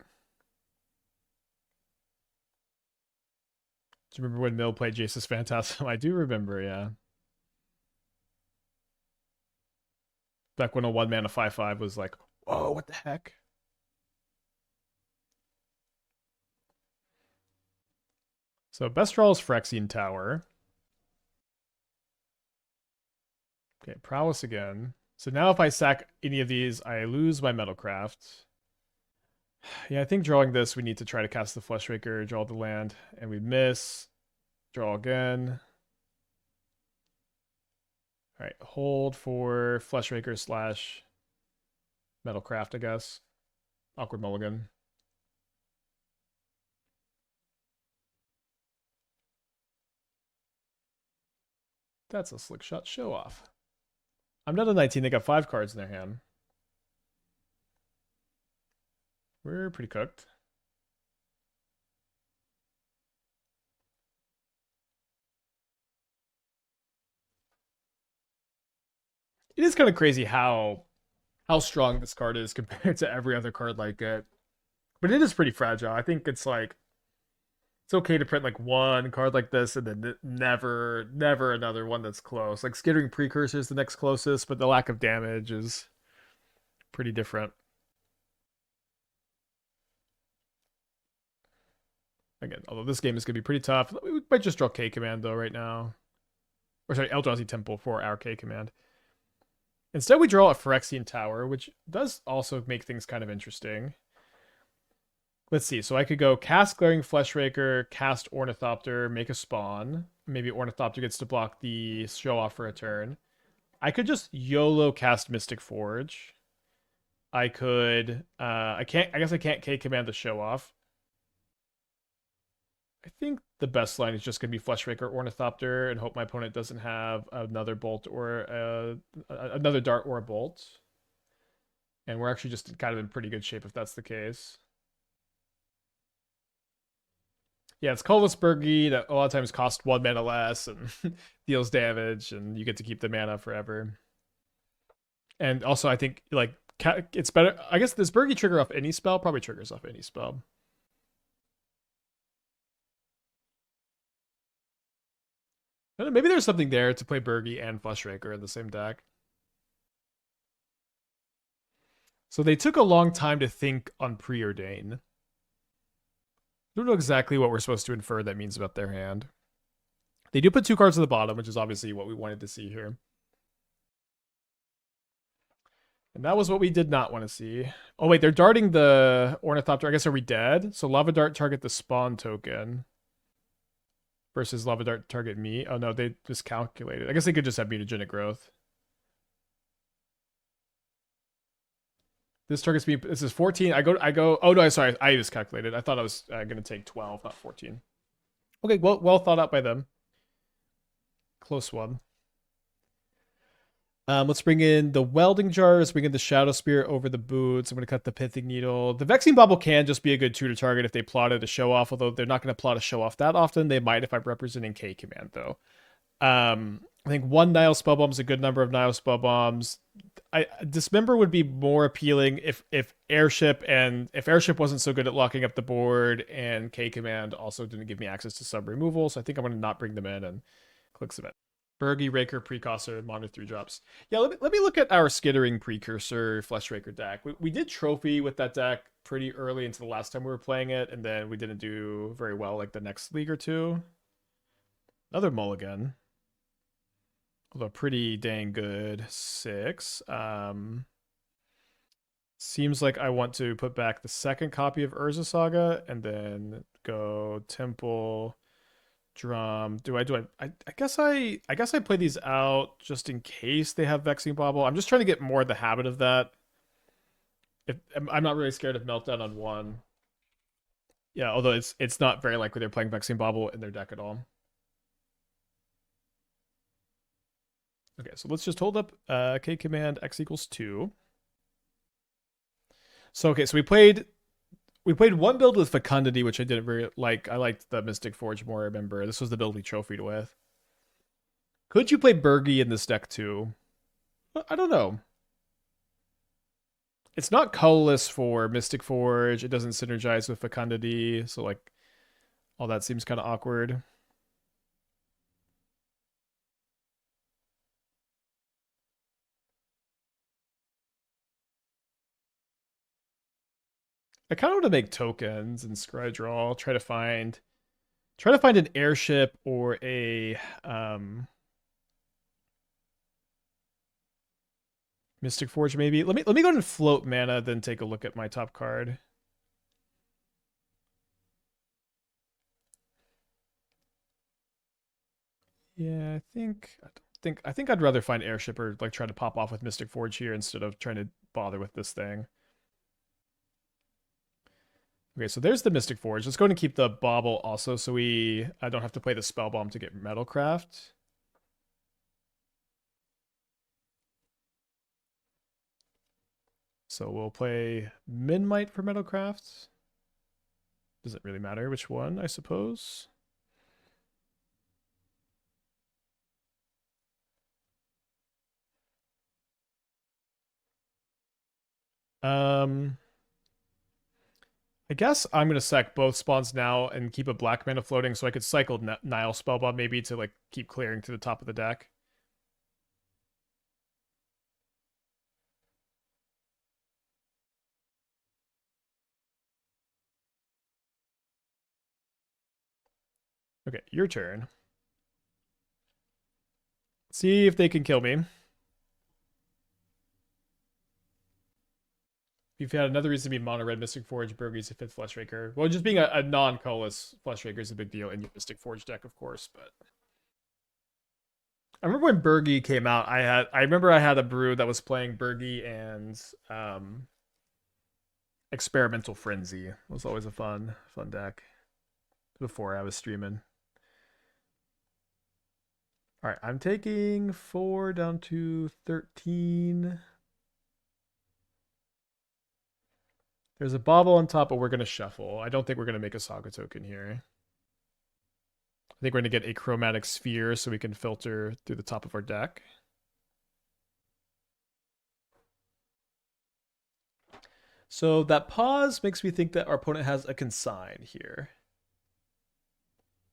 Do you remember when Mill played Jace's Phantasm? I do remember, yeah. Back when a 1-mana 5/5 was like, whoa, what the heck? So best draw is Phyrexian Tower. Okay, Prowess again. So now if I sack any of these, I lose my Metalcraft. Yeah, I think drawing this, we need to try to cast the Fleshraker, draw the land, and we miss. Draw again. All right, hold for Fleshraker / Metalcraft, I guess. Awkward mulligan. That's a slick shot show off. I'm not a 19. They got 5 cards in their hand. We're pretty cooked. It is kind of crazy how strong this card is compared to every other card like it. But it is pretty fragile. I think it's like it's okay to print like one card like this and then never another one that's close. Like Skittering Precursor is the next closest, but the lack of damage is pretty different. Again, although this game is going to be pretty tough. We might just draw K Command though right now. Or sorry, Eldrazi Temple for our K Command. Instead we draw a Phyrexian Tower, which does also make things kind of interesting. Let's see. So I could go cast Glaring Fleshraker, cast Ornithopter, make a spawn. Maybe Ornithopter gets to block the show off for a turn. I could just YOLO cast Mystic Forge. I could I guess I can't K command the show off. I think the best line is just gonna be Fleshraker Ornithopter and hope my opponent doesn't have another bolt or another dart or a bolt. And we're actually just kind of in pretty good shape if that's the case. Yeah, it's colorless Burgie that a lot of times costs 1 mana less and deals damage, and you get to keep the mana forever. And also, I think like it's better. I guess does Burgie trigger off any spell? Probably triggers off any spell. I don't know, maybe there's something there to play Burgie and Fleshraker in the same deck. So they took a long time to think on Preordain. I don't know exactly what we're supposed to infer that means about their hand. They do put 2 cards at the bottom, which is obviously what we wanted to see here. And that was what we did not want to see. Oh, wait, they're darting the Ornithopter. I guess, are we dead? So Lava Dart target the spawn token versus Lava Dart target me. Oh, no, they miscalculated. I guess they could just have mutagenic growth. This targets me. This is 14. I go. Oh, no, sorry. I miscalculated. I thought I was going to take 12, not 14. Okay, well thought out by them. Close one. Let's bring in the Welding Jar. Let's bring in the Shadowspear over the Boots. I'm going to cut the Pithing Needle. The Vexing Bauble can just be a good tutor target if they plotted a show off, although they're not going to plot a show off that often. They might if I'm representing K Command, though. I think 1 Nihil Spellbomb is a good number of Nihil Spellbombs. Dismember would be more appealing if Airship wasn't so good at locking up the board, and K Command also didn't give me access to sub removal. So I think I'm going to not bring them in and click submit. Bergy, Raker, Precursor, Monitor 3 drops. Yeah, let me look at our Skittering Precursor Fleshraker deck. We did Trophy with that deck pretty early into the last time we were playing it, and then we didn't do very well like the next league or two. Another mulligan. Although pretty dang good. 6. Seems like I want to put back the second copy of Urza Saga and then go Temple, Drum. I guess I play these out just in case they have Vexing Bauble. I'm just trying to get more the habit of that. I'm not really scared of Meltdown on 1. Yeah, although it's not very likely they're playing Vexing Bauble in their deck at all. Okay, so let's just hold up K command X equals 2. So okay, so we played one build with Fecundity, which I didn't very like. I liked the Mystic Forge more, I remember. This was the build we trophied with. Could you play Bergy in this deck too? I don't know. It's not colorless for Mystic Forge. It doesn't synergize with Fecundity, so like all that seems kind of awkward. I kind of want to make tokens and scry draw. Try to find an airship or a Mystic Forge maybe. Let me go ahead and float mana, then take a look at my top card. Yeah, I think I'd rather find airship or like try to pop off with Mystic Forge here instead of trying to bother with this thing. Okay, so there's the Mystic Forge. Let's go ahead and keep the Bauble also so I don't have to play the Spellbomb to get Metalcraft. So we'll play Memnite for Metalcraft. Doesn't really matter which one, I suppose. I guess I'm gonna sack both spawns now and keep a black mana floating so I could cycle Nihil Spellbomb maybe to like keep clearing to the top of the deck. Okay, your turn. See if they can kill me. You've had another reason to be mono red Mystic Forge, Burgies, a 5th Fleshraker. Well, just being a non-colorless Fleshraker is a big deal in your Mystic Forge deck, of course, but I remember when Burgy came out, I remember I had a brew that was playing Burgy and Experimental Frenzy. It was always a fun deck before I was streaming. All right, I'm taking 4 down to 13. There's a Bauble on top, but we're going to shuffle. I don't think we're going to make a Saga token here. I think we're going to get a Chromatic Sphere so we can filter through the top of our deck. So that pause makes me think that our opponent has a consign here.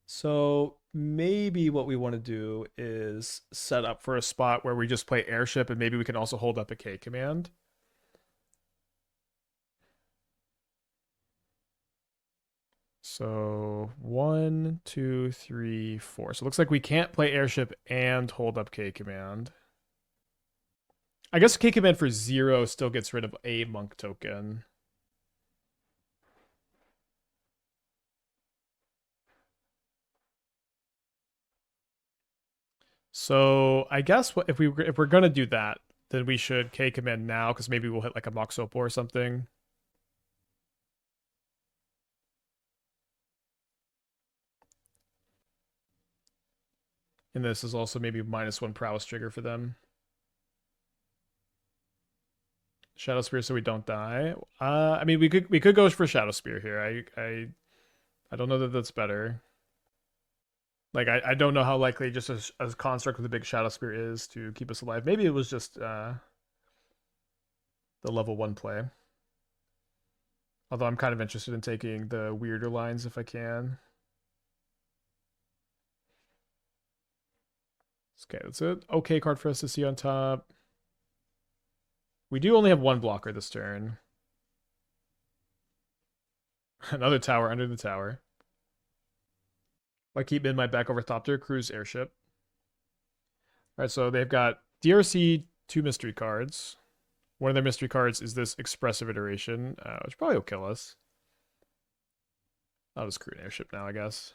So maybe what we want to do is set up for a spot where we just play Airship and maybe we can also hold up a K command. So 1, 2, 3, 4. So it looks like we can't play Airship and hold up K command. I guess K command for 0 still gets rid of a monk token. So I guess if we're gonna do that, then we should K command now because maybe we'll hit like a Mox Opal or something. And this is also maybe -1 prowess trigger for them. Shadowspear so we don't die. I mean we could go for Shadowspear here. I don't know that that's better. Like I don't know how likely just a construct with a big Shadowspear is to keep us alive. Maybe it was just the level 1 play. Although I'm kind of interested in taking the weirder lines if I can. Okay, that's an okay card for us to see on top. We do only have one blocker this turn. Another tower under the tower. I keep in my back Ornithopter, Cruise Airship. Alright, so they've got DRC 2 mystery cards. One of their mystery cards is this Expressive Iteration, which probably will kill us. I'll just crew an Airship now, I guess.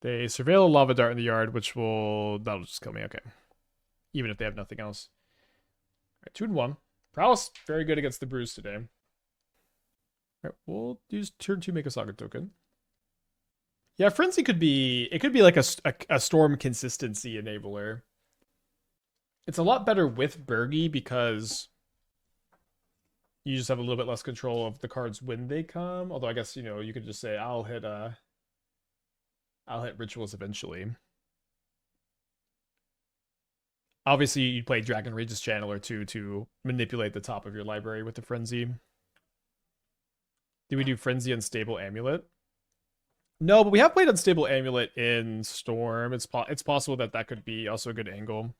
They surveil a Lava Dart in the yard, that'll just kill me, okay. Even if they have nothing else. Alright, 2-1. Prowess, very good against the Bruise today. Alright, we'll use turn 2, make a Saga token. Yeah, Frenzy could be like a Storm consistency enabler. It's a lot better with Burgy because you just have a little bit less control of the cards when they come. Although I guess, you could just say, I'll hit Rituals eventually. Obviously, you'd play Dragon Rage's Channeler too to manipulate the top of your library with the Frenzy. Did we do Frenzy Unstable Amulet? No, but we have played Unstable Amulet in Storm. It's possible that could be also a good angle.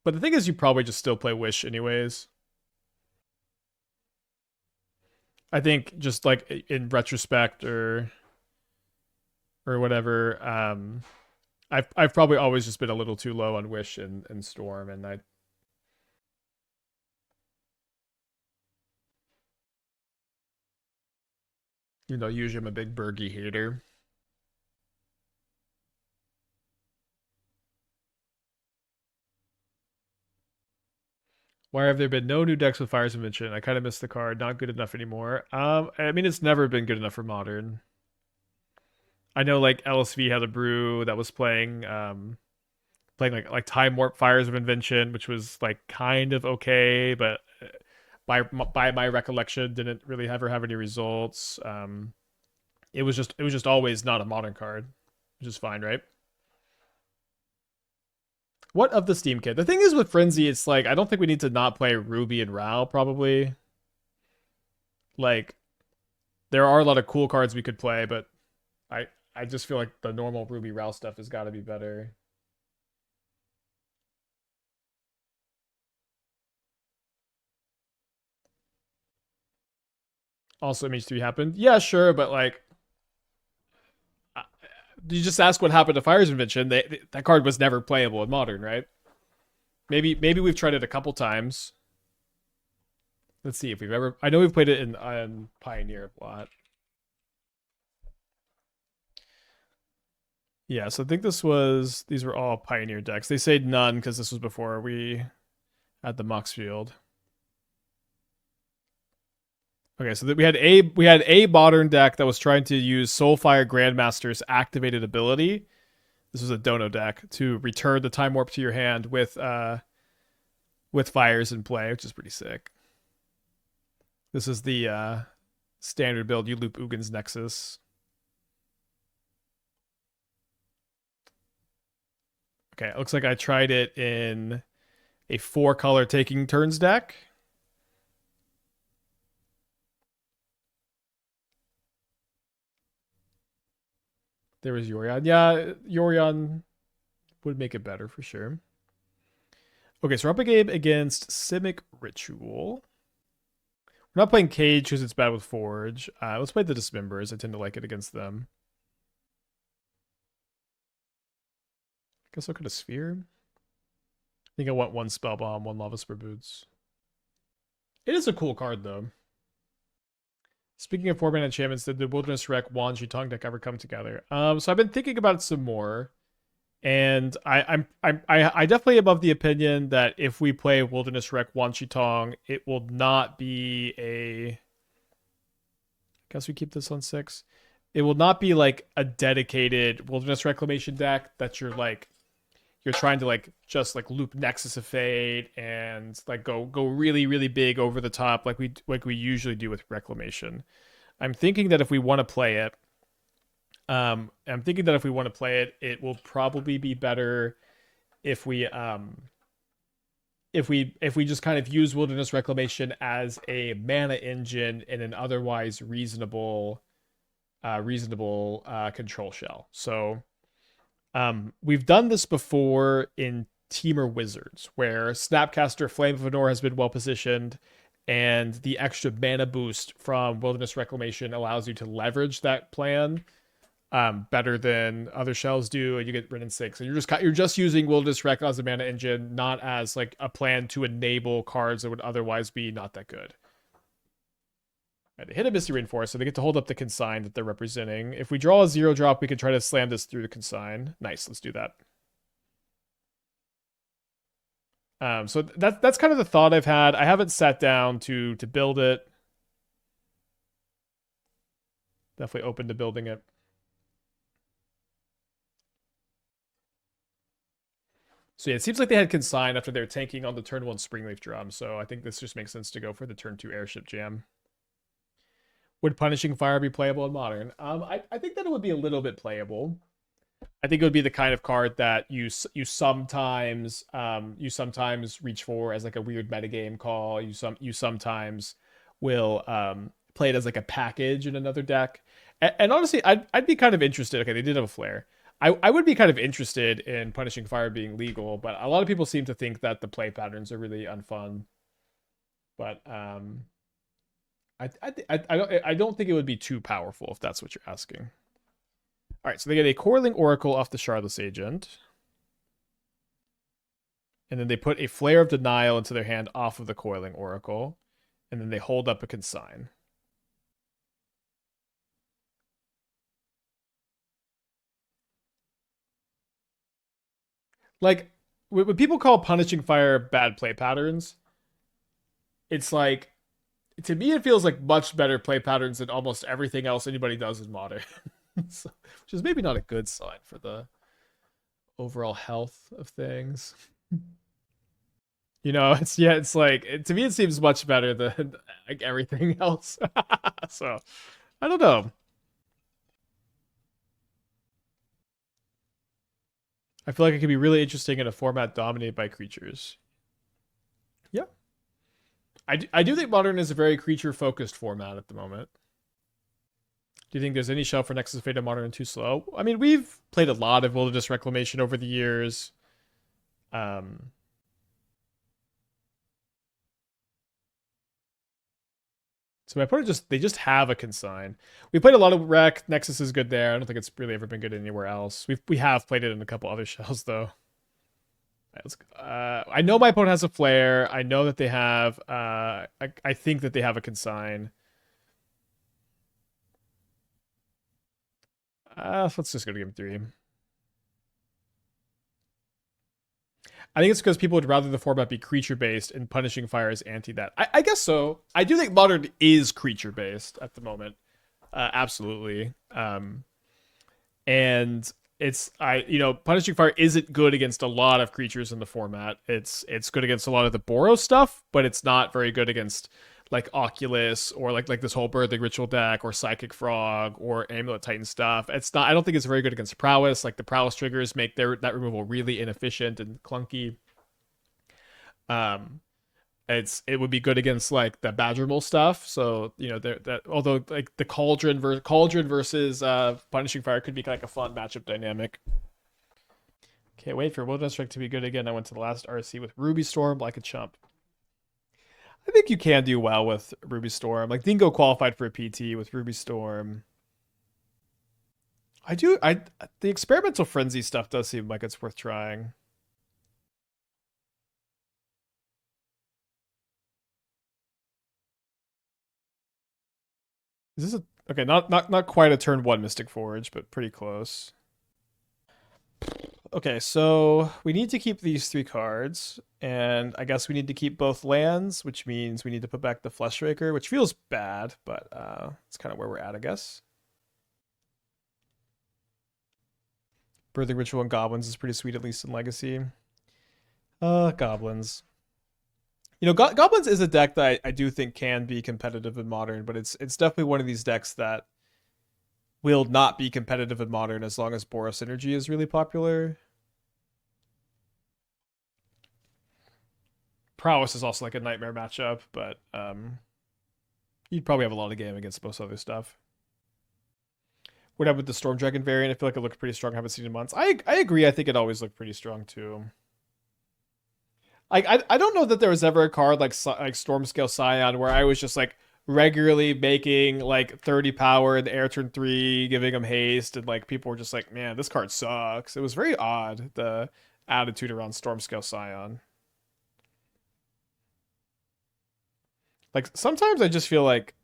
But the thing is, you probably just still play Wish anyways. I think just like in retrospect or whatever, I've probably always just been a little too low on Wish and Storm, and usually I'm a big Burgy hater. Why have there been no new decks with Fire's Invention? I kind of missed the card. Not good enough anymore. I mean, it's never been good enough for Modern. I know like LSV had a brew that was playing like Time Warp Fires of Invention, which was like kind of okay, but by my recollection, didn't really ever have any results. It was just always not a Modern card, which is fine, right? What of the Steam kit? The thing is with Frenzy, it's like I don't think we need to not play Ruby and Rao probably. Like there are a lot of cool cards we could play, but I just feel like the normal Ruby Rao stuff has got to be better. Also, MH3 happened. Yeah, sure, but like, you just ask what happened to Fire's Invention. That card was never playable in Modern, right? Maybe we've tried it a couple times. Let's see if we've ever. I know we've played it in Pioneer a lot. Yeah, so I think these were all Pioneer decks. They say none because this was before we had the Mox field. Okay, so we had a modern deck that was trying to use Soulfire Grandmaster's activated ability. This was a Dono deck to return the Time Warp to your hand with fires in play, which is pretty sick. This is the standard build. You loop Ugin's Nexus. Okay, it looks like I tried it in a 4-color taking turns deck. There was Yorion. Yeah, Yorion would make it better for sure. Okay, so we're up a game against Simic Ritual. We're not playing Cage because it's bad with Forge. Let's play the Dismembers. I tend to like it against them. Guess I'll cut a Sphere. I think I want one Spellbomb, one Lavaspur Boots. It is a cool card, though. Speaking of 4-mana enchantments, did the Wilderness Wreck Wan Jitong deck ever come together? So I've been thinking about it some more, and I definitely am of the opinion that if we play Wilderness Wreck Wan Jitong, it will not be a. Guess we keep this on 6. It will not be like a dedicated Wilderness Reclamation deck that you're trying to just loop Nexus of Fate and go really really big over the top like we usually do with Reclamation. I'm thinking that if we want to play it, it will probably be better if we if we just kind of use Wilderness Reclamation as a mana engine in an otherwise reasonable control shell. So we've done this before in Teamer Wizards, where Snapcaster Flame of Anor has been well positioned, and the extra mana boost from Wilderness Reclamation allows you to leverage that plan better than other shells do, and you get rid in 6. And you're just using Wilderness Rec as a mana engine, not as like a plan to enable cards that would otherwise be not that good. Right, they hit a Misty Rainforest, so they get to hold up the consign that they're representing. If we draw a 0-drop, we can try to slam this through the consign. Nice, let's do that. So that's kind of the thought I've had. I haven't sat down to build it. Definitely open to building it. So yeah, it seems like they had consign after they're tanking on the turn 1 Springleaf Drum, so I think this just makes sense to go for the turn 2 Airship Jam. Would Punishing Fire be playable in Modern? I think that it would be a little bit playable. I think it would be the kind of card that you sometimes reach for as like a weird metagame call. You sometimes will play it as like a package in another deck. And honestly, I'd be kind of interested. Okay, they did have a flare. I would be kind of interested in Punishing Fire being legal, but a lot of people seem to think that the play patterns are really unfun. But I don't think it would be too powerful if that's what you're asking. All right, so they get a Coiling Oracle off the Shardless Agent. And then they put a Flare of Denial into their hand off of the Coiling Oracle. And then they hold up a consign. Like, when people call Punishing Fire bad play patterns, it's like, to me, it feels like much better play patterns than almost everything else anybody does in Modern. So, which is maybe not a good sign for the overall health of things. It's like, to me, it seems much better than like everything else. So, I don't know. I feel like it could be really interesting in a format dominated by creatures. Yeah. I do think Modern is a very creature-focused format at the moment. Do you think there's any shelf for Nexus of Fate in Modern too slow? I mean, we've played a lot of Wilderness Reclamation over the years. So my opponent they just have a consign. We played a lot of Rec. Nexus is good there. I don't think it's really ever been good anywhere else. We have played it in a couple other shells though. I know my opponent has a flare. I know that they have. I think that they have a consign. Let's just go to game 3. I think it's because people would rather the format be creature-based and Punishing Fire is anti that. I guess so. I do think Modern is creature-based at the moment. Absolutely. And Punishing Fire isn't good against a lot of creatures in the format. It's good against a lot of the Boros stuff, but it's not very good against like Oculus or like this whole Birthing Ritual deck or Psychic Frog or Amulet Titan stuff. It's not. I don't think it's very good against Prowess. Like the Prowess triggers make that removal really inefficient and clunky. It would be good against like the Badgermole stuff. So although like the Cauldron versus Punishing Fire could be like a fun matchup dynamic. Can't wait for Wilderness Strike to be good again. I went to the last RC with Ruby Storm like a chump. I think you can do well with Ruby Storm. Like Dingo qualified for a PT with Ruby Storm. The Experimental Frenzy stuff does seem like it's worth trying. Is this okay? Not quite a turn 1 Mystic Forge, but pretty close. Okay, so we need to keep these 3 cards, and I guess we need to keep both lands, which means we need to put back the Fleshraker, which feels bad, but it's kind of where we're at, I guess. Birthing Ritual and Goblins is pretty sweet, at least in Legacy. Goblins. Goblins is a deck that I do think can be competitive in Modern, but it's definitely one of these decks that will not be competitive in Modern as long as Boros Energy is really popular. Prowess is also like a nightmare matchup, but you'd probably have a lot of game against most other stuff. What happened with the Storm Dragon variant? I feel like it looked pretty strong. I haven't seen it in months. I agree. I think it always looked pretty strong too. Like I don't know that there was ever a card like Stormscale Scion where I was just like regularly making like 30 power in the air turn 3, giving him haste, and like people were just like, man, this card sucks. It was very odd, the attitude around Stormscale Scion. Like sometimes I just feel like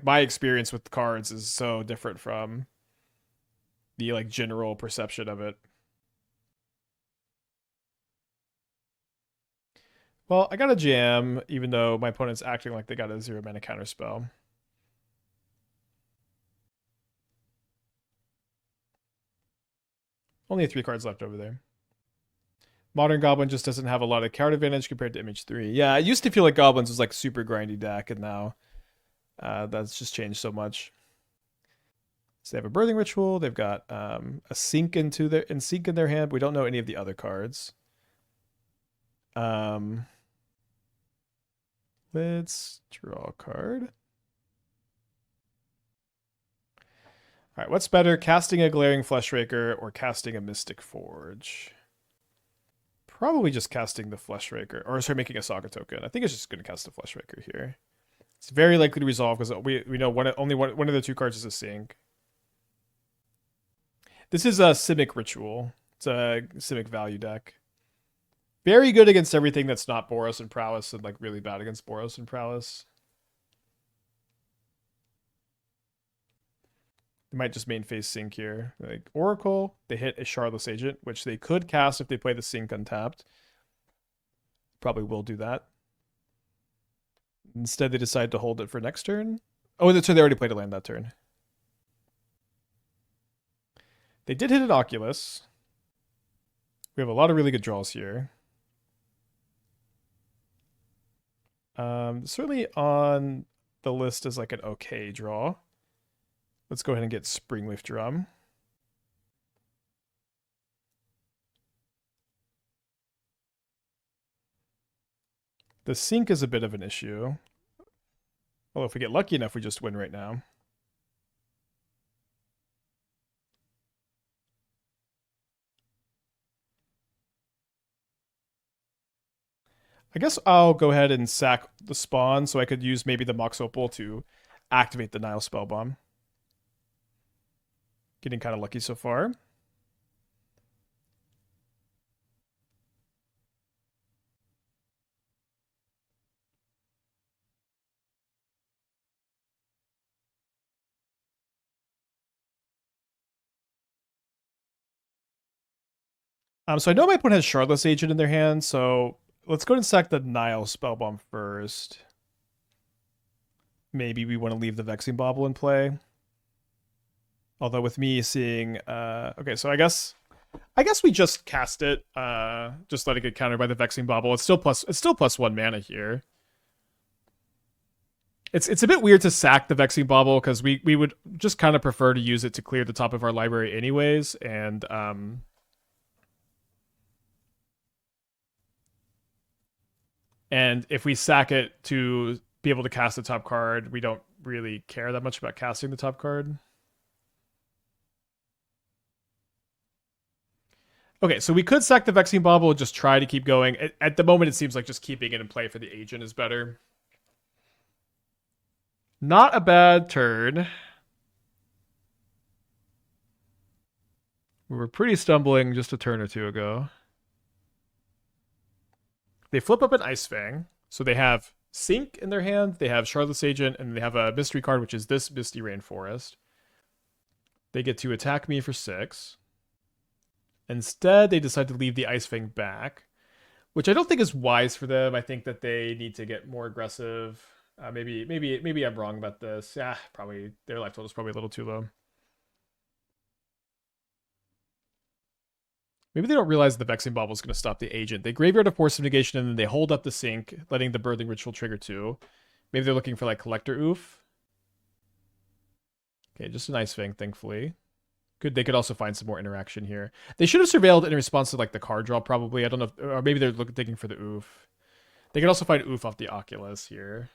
my experience with cards is so different from the like general perception of it. Well, I got a jam, even though my opponent's acting like they got a 0-mana counterspell. Only 3 cards left over there. Modern Goblin just doesn't have a lot of card advantage compared to Image 3. Yeah, I used to feel like Goblins was like super grindy deck, and now that's just changed so much. So they have a Birthing Ritual. They've got a Sink in their hand. We don't know any of the other cards. Let's draw a card. All right, what's better, casting a Glaring Fleshraker or casting a Mystic Forge? Probably just casting the Fleshraker, or sorry, making a Saga token. I think it's just going to cast the Fleshraker here. It's very likely to resolve because we know only one of the 2 cards is a Sink. This is a Simic Ritual. It's a Simic value deck. Very good against everything that's not Boros and Prowess, and like really bad against Boros and Prowess. They might just main phase Sink here. Like Oracle, they hit a Shardless Agent, which they could cast if they play the Sink untapped. Probably will do that. Instead, they decide to hold it for next turn. Oh, so they already played a land that turn. They did hit an Oculus. We have a lot of really good draws here. Certainly on the list as like an okay draw. Let's go ahead and get Springleaf Drum. The Sink is a bit of an issue. Well, if we get lucky enough, we just win right now. I guess I'll go ahead and sack the spawn so I could use maybe the Mox Opal to activate the Nihil Spellbomb. Getting kind of lucky so far. So I know my opponent has Shardless Agent in their hand, so let's go ahead and sack the Nihil Spellbomb first. Maybe we want to leave the Vexing Bauble in play. Although with me seeing okay, so I guess we just cast it, just let it get countered by the Vexing Bauble. It's still plus 1 mana here. It's a bit weird to sack the Vexing Bauble because we would just kind of prefer to use it to clear the top of our library anyways, and if we sack it to be able to cast the top card, we don't really care that much about casting the top card. Okay, so we could sack the Vexing Bauble and just try to keep going. At the moment, it seems like just keeping it in play for the agent is better. Not a bad turn. We were pretty stumbling just a turn or 2 ago. They flip up an Ice Fang. So they have Sink in their hand, they have Shardless Agent, and they have a mystery card, which is this Misty Rainforest. They get to attack me for 6. Instead, they decide to leave the Ice Fang back, which I don't think is wise for them. I think that they need to get more aggressive. Maybe I'm wrong about this. Yeah, probably their life total is probably a little too low. Maybe they don't realize the Vexing Bauble is going to stop the agent. They graveyard a Force of Negation and then they hold up the Sink, letting the Birthing Ritual trigger 2. Maybe they're looking for like Collector Oof. Okay, just an Ice Fang, thankfully. They could also find some more interaction here. They should have surveilled in response to like the card draw, probably. I don't know, or maybe they're thinking for the Oof. They can also find Oof off the Oculus here.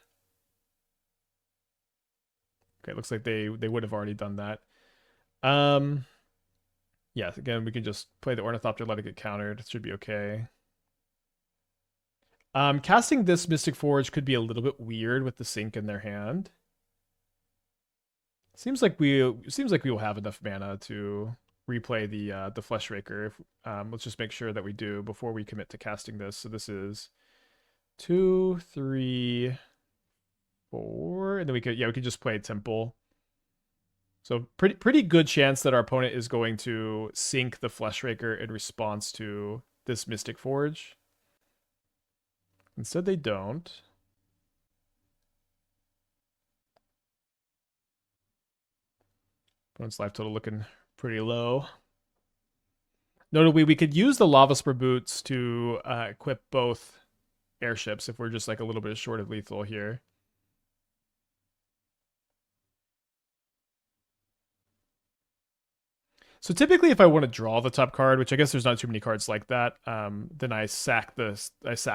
Okay, looks like they would have already done that. Yeah, again, we can just play the Ornithopter, let it get countered. It should be okay. Casting this Mystic Forge could be a little bit weird with the Sink in their hand. Seems like we will have enough mana to replay the Fleshraker. Let's just make sure that we do before we commit to casting this. So this is 2, 3, 4, and then we could just play Temple. So pretty good chance that our opponent is going to sink the Fleshraker in response to this Mystic Forge. Instead, they don't. Opponent's life total looking pretty low. Notably, we could use the Lavaspur Boots to equip both airships if we're just like a little bit short of lethal here. So typically, if I want to draw the top card, which I guess there's not too many cards like that, then I sack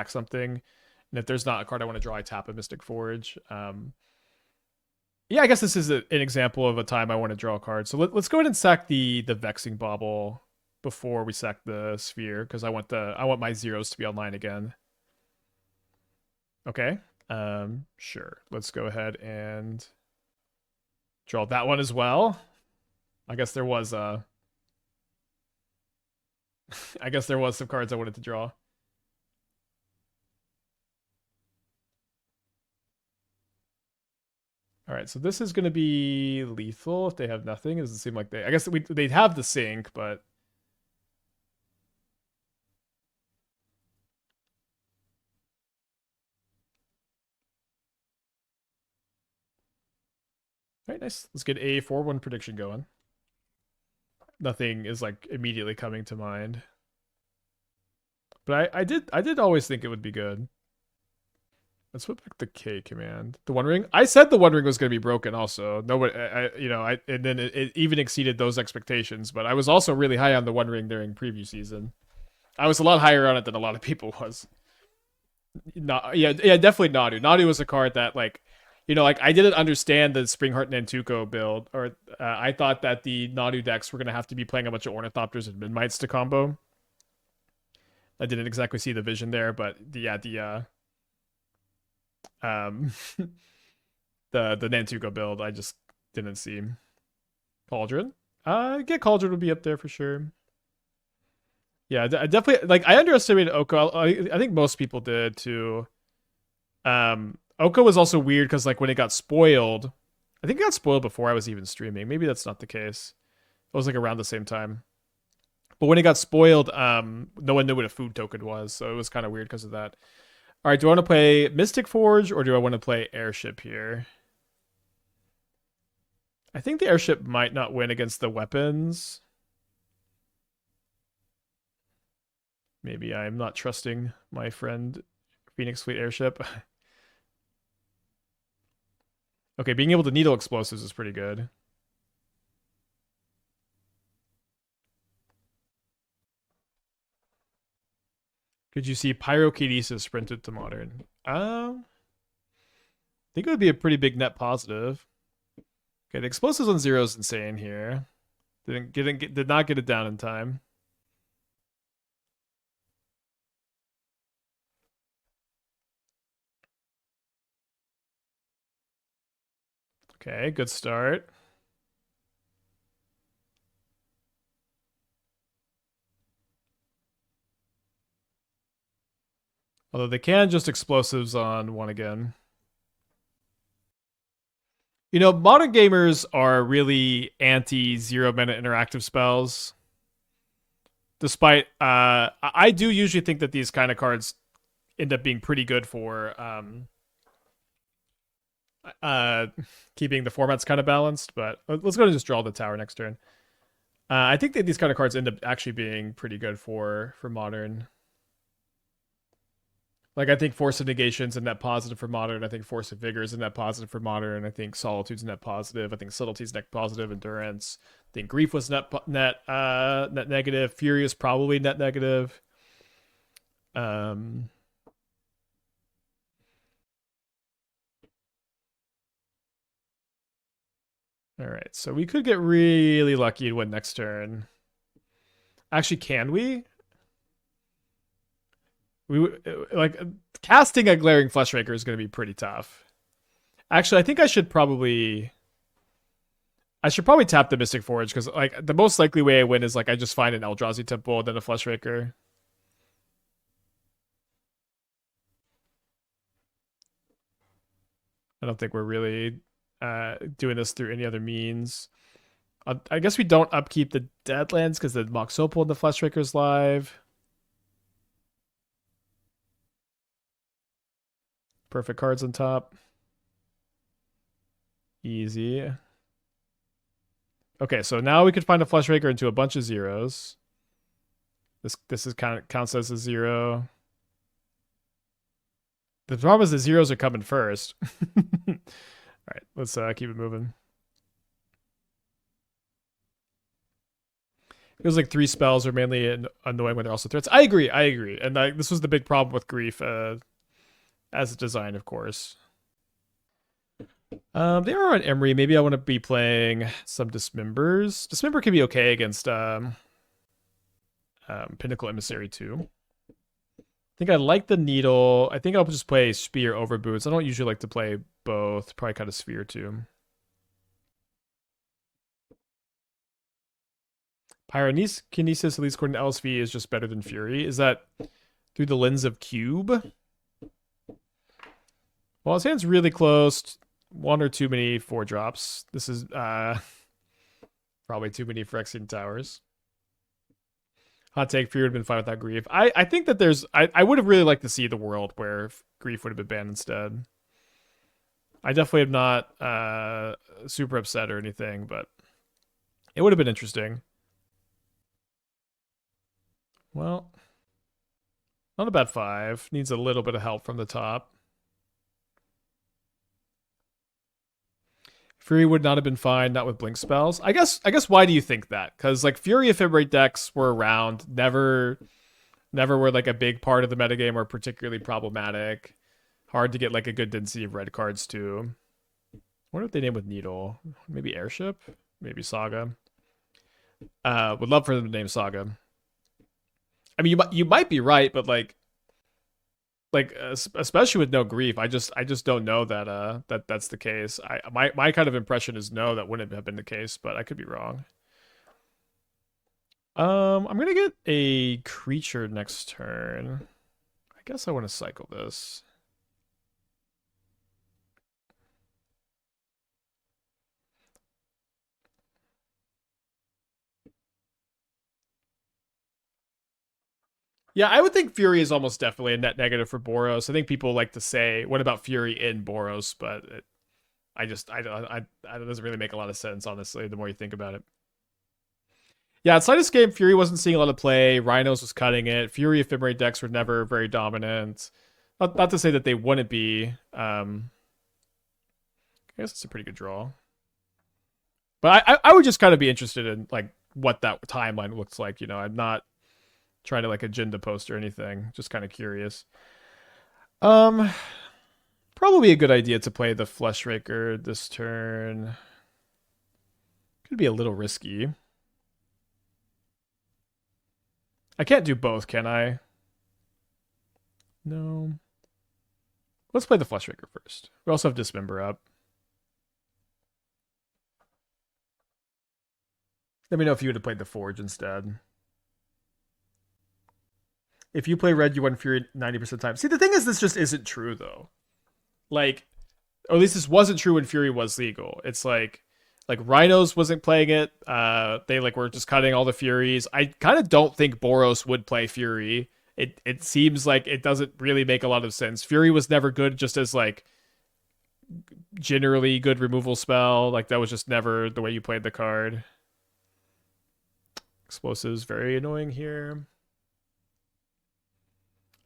something, and if there's not a card I want to draw, I tap a Mystic Forge. Yeah, I guess this is an example of a time I want to draw a card. So let's go ahead and sack the Vexing Bauble before we sack the Sphere, because I want my zeros to be online again. Okay, sure. Let's go ahead and draw that one as well. I guess there was I guess there was some cards I wanted to draw. All right, so this is going to be lethal if they have nothing. It doesn't seem like I guess they'd have the Sink, but all right, nice. Let's get a 4-1 prediction going. Nothing is like immediately coming to mind, but I did always think it would be good. Let's put back the K command. The One Ring. I said the One Ring was going to be broken. Also, nobody, and then it even exceeded those expectations. But I was also really high on the One Ring during preview season. I was a lot higher on it than a lot of people was. Yeah, definitely Nadu. Nadu was a card that like I didn't understand the Springheart Nantuko build, or I thought that the Nadu decks were going to have to be playing a bunch of Ornithopters and Memnites to combo. I didn't exactly see the vision there, but the Nantuko build I just didn't see. Cauldron. Get Cauldron would be up there for sure. Yeah, I definitely I underestimated Oko. I think most people did too. Oko was also weird because when it got spoiled, I think it got spoiled before I was even streaming. Maybe that's not the case. It was around the same time. But when it got spoiled, no one knew what a food token was, so it was kind of weird because of that. All right, do I want to play Mystic Forge or do I want to play Airship here? I think the Airship might not win against the weapons. Maybe I'm not trusting my friend Phoenix Fleet Airship. Okay, being able to needle explosives is pretty good. Could you see Pyrokinesis sprinted to Modern? I think it would be a pretty big net positive. Okay, the explosives on 0 is insane here. Did not get it down in time. Okay, good start. Although they can just explosives on 1 again. Modern gamers are really anti-0 mana interactive spells. Despite, I do usually think that these kind of cards end up being pretty good for keeping the formats kind of balanced. But let's go and just draw the tower next turn. I think that these kind of cards end up actually being pretty good for Modern. I think Force of Negation's a net positive for Modern. I think Force of Vigor is a net positive for Modern. I think Solitude's a net positive. I think Subtlety's net positive. Endurance. I think Grief was net negative. Fury is probably net negative. All right, so we could get really lucky and win next turn. Actually, can we? Like casting a Glaring Fleshraker is going to be pretty tough. Actually, I think I should probably tap the Mystic Forge because like the most likely way I win is like I just find an Eldrazi Temple and then a Fleshraker. I don't think we're really doing this through any other means. I guess we don't upkeep the Deadlands because the Mox Opal and the Fleshraker's live. Perfect cards on top. Easy. Okay, so now we could find a Fleshraker into a bunch of zeros. This is counts as a zero. The problem is the zeros are coming first. All right, let's keep it moving. Feels like 3 spells are mainly annoying when they're also threats. I agree. And this was the big problem with Grief as a design, of course. They are on Emery. Maybe I want to be playing some Dismembers. Dismember can be okay against Pinnacle Emissary too. I think I like the Needle. I think I'll just play Spear over Boots. I don't usually like to play both. Probably kind of Sphere too. Pyrokinesis, at least according to LSV, is just better than Fury. Is that through the lens of Cube? Well, his hand's really close. 1 or too many 4-drops. This is probably too many Phyrexian Towers. Hot take, Fury would have been fine without Grief. I think that there's... I would have really liked to see the world where Grief would have been banned instead. I definitely am not super upset or anything, but it would have been interesting. Well, not a bad 5. Needs a little bit of help from the top. Fury would not have been fine, not with blink spells. I guess why do you think that? Because like Fury Ephemerate decks were around, never were like a big part of the metagame or particularly problematic. Hard to get like a good density of red cards too. I wonder what they name with Needle. Maybe Airship? Maybe Saga. Would love for them to name Saga. I mean, you might be right, but like especially with no Grief, I just don't know that that's the case. My kind of impression is no, that wouldn't have been the case, but I could be wrong. I'm gonna get a creature next turn. I guess I want to cycle this. Yeah, I would think Fury is almost definitely a net negative for Boros. I think people like to say, "What about Fury in Boros?" But I it doesn't really make a lot of sense, honestly. The more you think about it. Yeah, outside this game, Fury wasn't seeing a lot of play. Rhinos was cutting it. Fury Ephemerate decks were never very dominant. Not to say that they wouldn't be. I guess it's a pretty good draw. But I would just kind of be interested in like what that timeline looks like. You know, I'm not trying to like agenda post or anything. Just kind of curious. Probably a good idea to play the Fleshraker this turn. Could be a little risky. I can't do both, can I? No. Let's play the Fleshraker first. We also have Dismember up. Let me know if you would have played the Forge instead. If you play red, you win Fury 90% of the time. See, the thing is, this just isn't true, though. Like, or at least this wasn't true when Fury was legal. It's like Rhinos wasn't playing it. They like were just cutting all the Furies. I kind of don't think Boros would play Fury. It seems like it doesn't really make a lot of sense. Fury was never good just as like generally good removal spell. Like that was just never the way you played the card. Explosives very annoying here.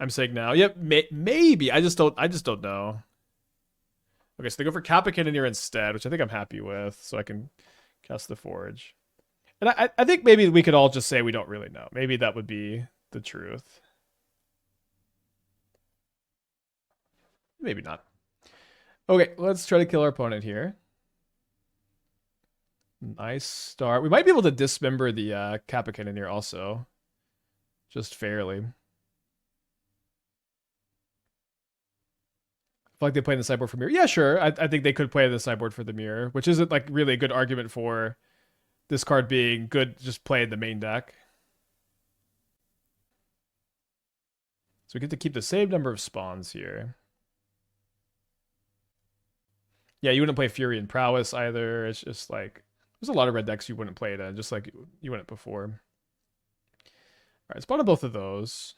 I'm saying now. Yep, maybe. I just don't know. Okay, so they go for Kappa Cannoneer instead, which I think I'm happy with, so I can cast the Forge. And I think maybe we could all just say we don't really know. Maybe that would be the truth. Maybe not. Okay, let's try to kill our opponent here. Nice start. We might be able to dismember the Kappa Cannoneer also. Just fairly. I feel like they play in the sideboard for mirror. Yeah, sure. I think they could play in the sideboard for the mirror, which isn't like really a good argument for this card being good just play in the main deck. So we get to keep the same number of spawns here. Yeah, you wouldn't play Fury and Prowess either. It's just like there's a lot of red decks you wouldn't play it in, just like you wouldn't before. All right, spawn on both of those.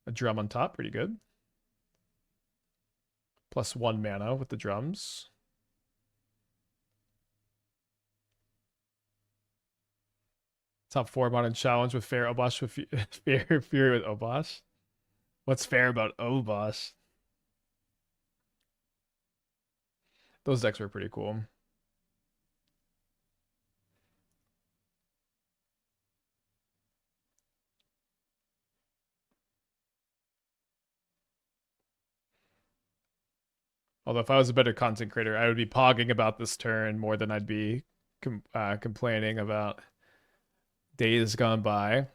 A drum on top, pretty good. +1 mana with the drums. Top 4 modern challenge with Fair Obosh with Fury with Obosh. What's fair about Obosh? Those decks were pretty cool. Although if I was a better content creator, I would be pogging about this turn more than I'd be complaining about days gone by. All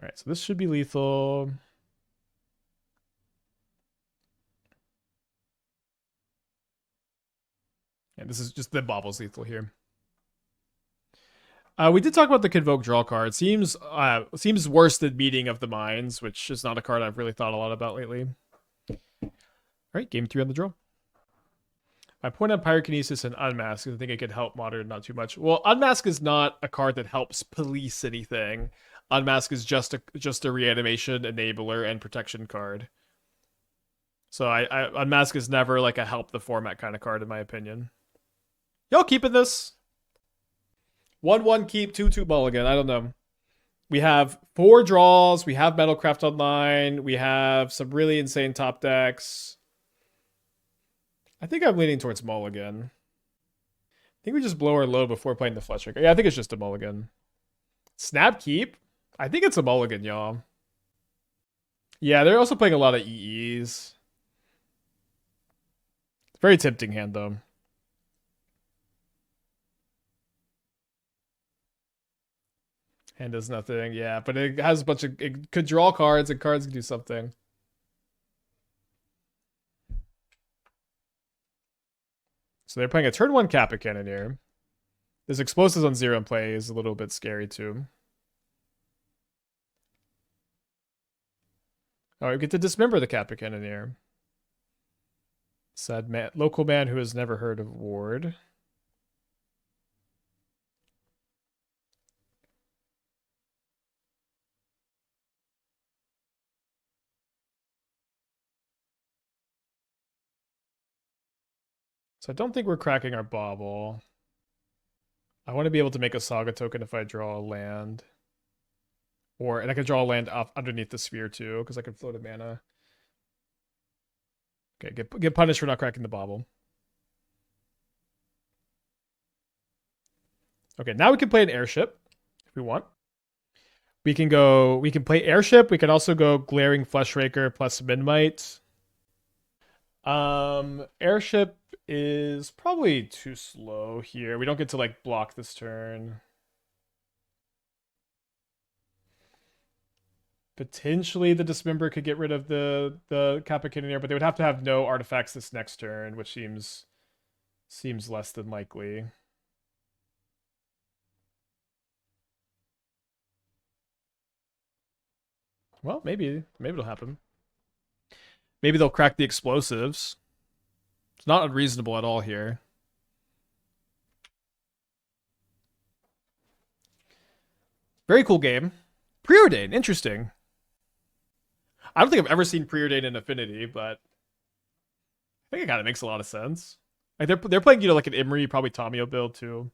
right, so this should be lethal. And this is just the Bauble's lethal here. We did talk about the Convoke draw card. Seems worse than Meeting of the Minds, which is not a card I've really thought a lot about lately. All right, game 3 on the draw. My point on Pyrokinesis and Unmask is I think it could help Modern not too much. Well, Unmask is not a card that helps police anything. Unmask is just a reanimation enabler and protection card. So Unmask is never like a help the format kind of card in my opinion. Y'all keeping this? 1/1 keep, 2/2 mulligan. I don't know. We have 4 draws. We have Metalcraft Online. We have some really insane top decks. I think I'm leaning towards mulligan. I think we just blow our load before playing the Fleshraker. Yeah, I think it's just a mulligan. Snap keep? I think it's a mulligan, y'all. Yeah, they're also playing a lot of EEs. Very tempting hand, though. Hand does nothing, yeah, but it has a bunch of... It could draw cards, and cards can do something. So they're playing a turn 1 Kappa Cannoneer. There's explosives on 0 in play is a little bit scary, too. Oh, we get to dismember the Kappa Cannoneer. Sad man, local man who has never heard of Ward. So I don't think we're cracking our Bauble. I want to be able to make a Saga token if I draw a land. And I can draw a land off underneath the sphere too, because I can float a mana. Okay, get punished for not cracking the Bauble. Okay, now we can play an Airship if we want. We can play Airship. We can also go Glaring Fleshraker plus Memnite. Airship is probably too slow here. We don't get to like block this turn. Potentially the Dismember could get rid of the Kappa Cannoneer, but they would have to have no artifacts this next turn, which seems less than likely. Well, maybe it'll happen. Maybe they'll crack the explosives. It's not unreasonable at all here. Very cool game. Preordain, interesting. I don't think I've ever seen Preordain in Affinity, but I think it kind of makes a lot of sense. Like they're playing, like an Imri, probably Tamio build too.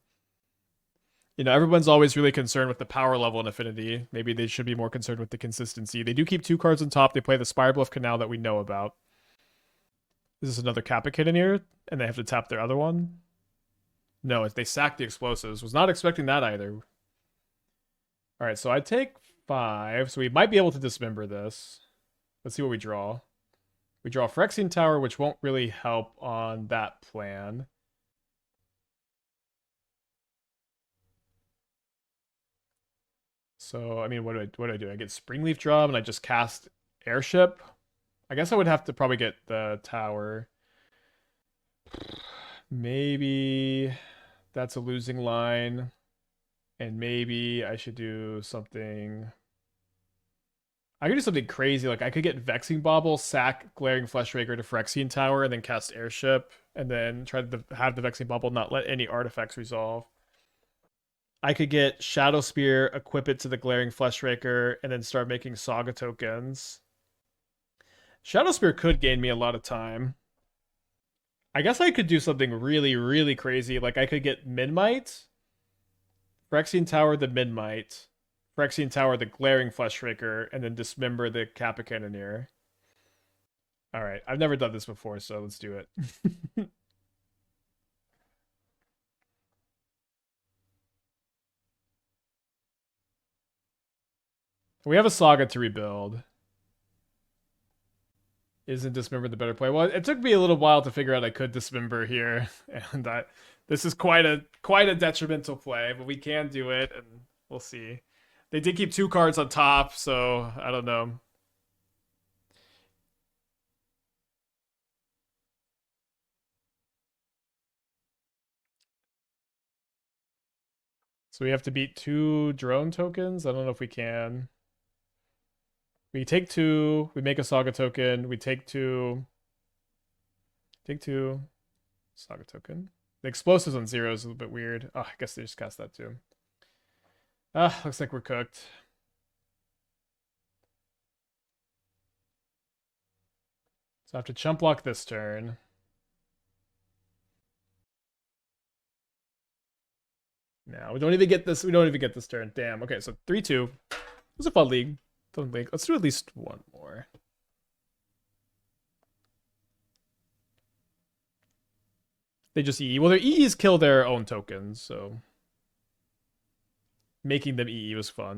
Everyone's always really concerned with the power level in Affinity. Maybe they should be more concerned with the consistency. They do keep 2 cards on top. They play the Spirebluff Canal that we know about. Is this another Kappa Cannoneer? And they have to tap their other one? No, they sack the explosives. Was not expecting that either. Alright, so I take 5. So we might be able to dismember this. Let's see what we draw. We draw Phyrexian Tower, which won't really help on that plan. So, I mean, what do I do? I get Springleaf Drum and I just cast Airship. I guess I would have to probably get the tower. Maybe that's a losing line. And maybe I should do something. I could do something crazy. Like I could get Vexing Bauble, sack Glaring Fleshraker to Phyrexian Tower, and then cast Airship, and then try to have the Vexing Bauble not let any artifacts resolve. I could get Shadowspear, equip it to the Glaring Fleshraker, and then start making Saga tokens. Shadowspear could gain me a lot of time. I guess I could do something really, really crazy. Like I could get Memnite, Phyrexian Tower the Memnite, Phyrexian Tower the Glaring Fleshraker, and then Dismember the Kappa Cannoneer. Alright, I've never done this before, so let's do it. We have a Saga to rebuild. Isn't Dismember the better play? Well, it took me a little while to figure out I could Dismember here, and this is quite a detrimental play, but we can do it, and we'll see. They did keep 2 cards on top, so I don't know. So we have to beat 2 drone tokens? I don't know if we can. We take 2, we make a Saga token, we take 2. Take 2. Saga token. The explosives on 0 is a little bit weird. Oh, I guess they just cast that too. Looks like we're cooked. So I have to chump block this turn. No, we don't even get this. We don't even get this turn. Damn. Okay, so 3-2. It was a fun league. Fun league. Let's do at least one more. They just EE. Well, their EEs kill their own tokens, so making them EE was fun.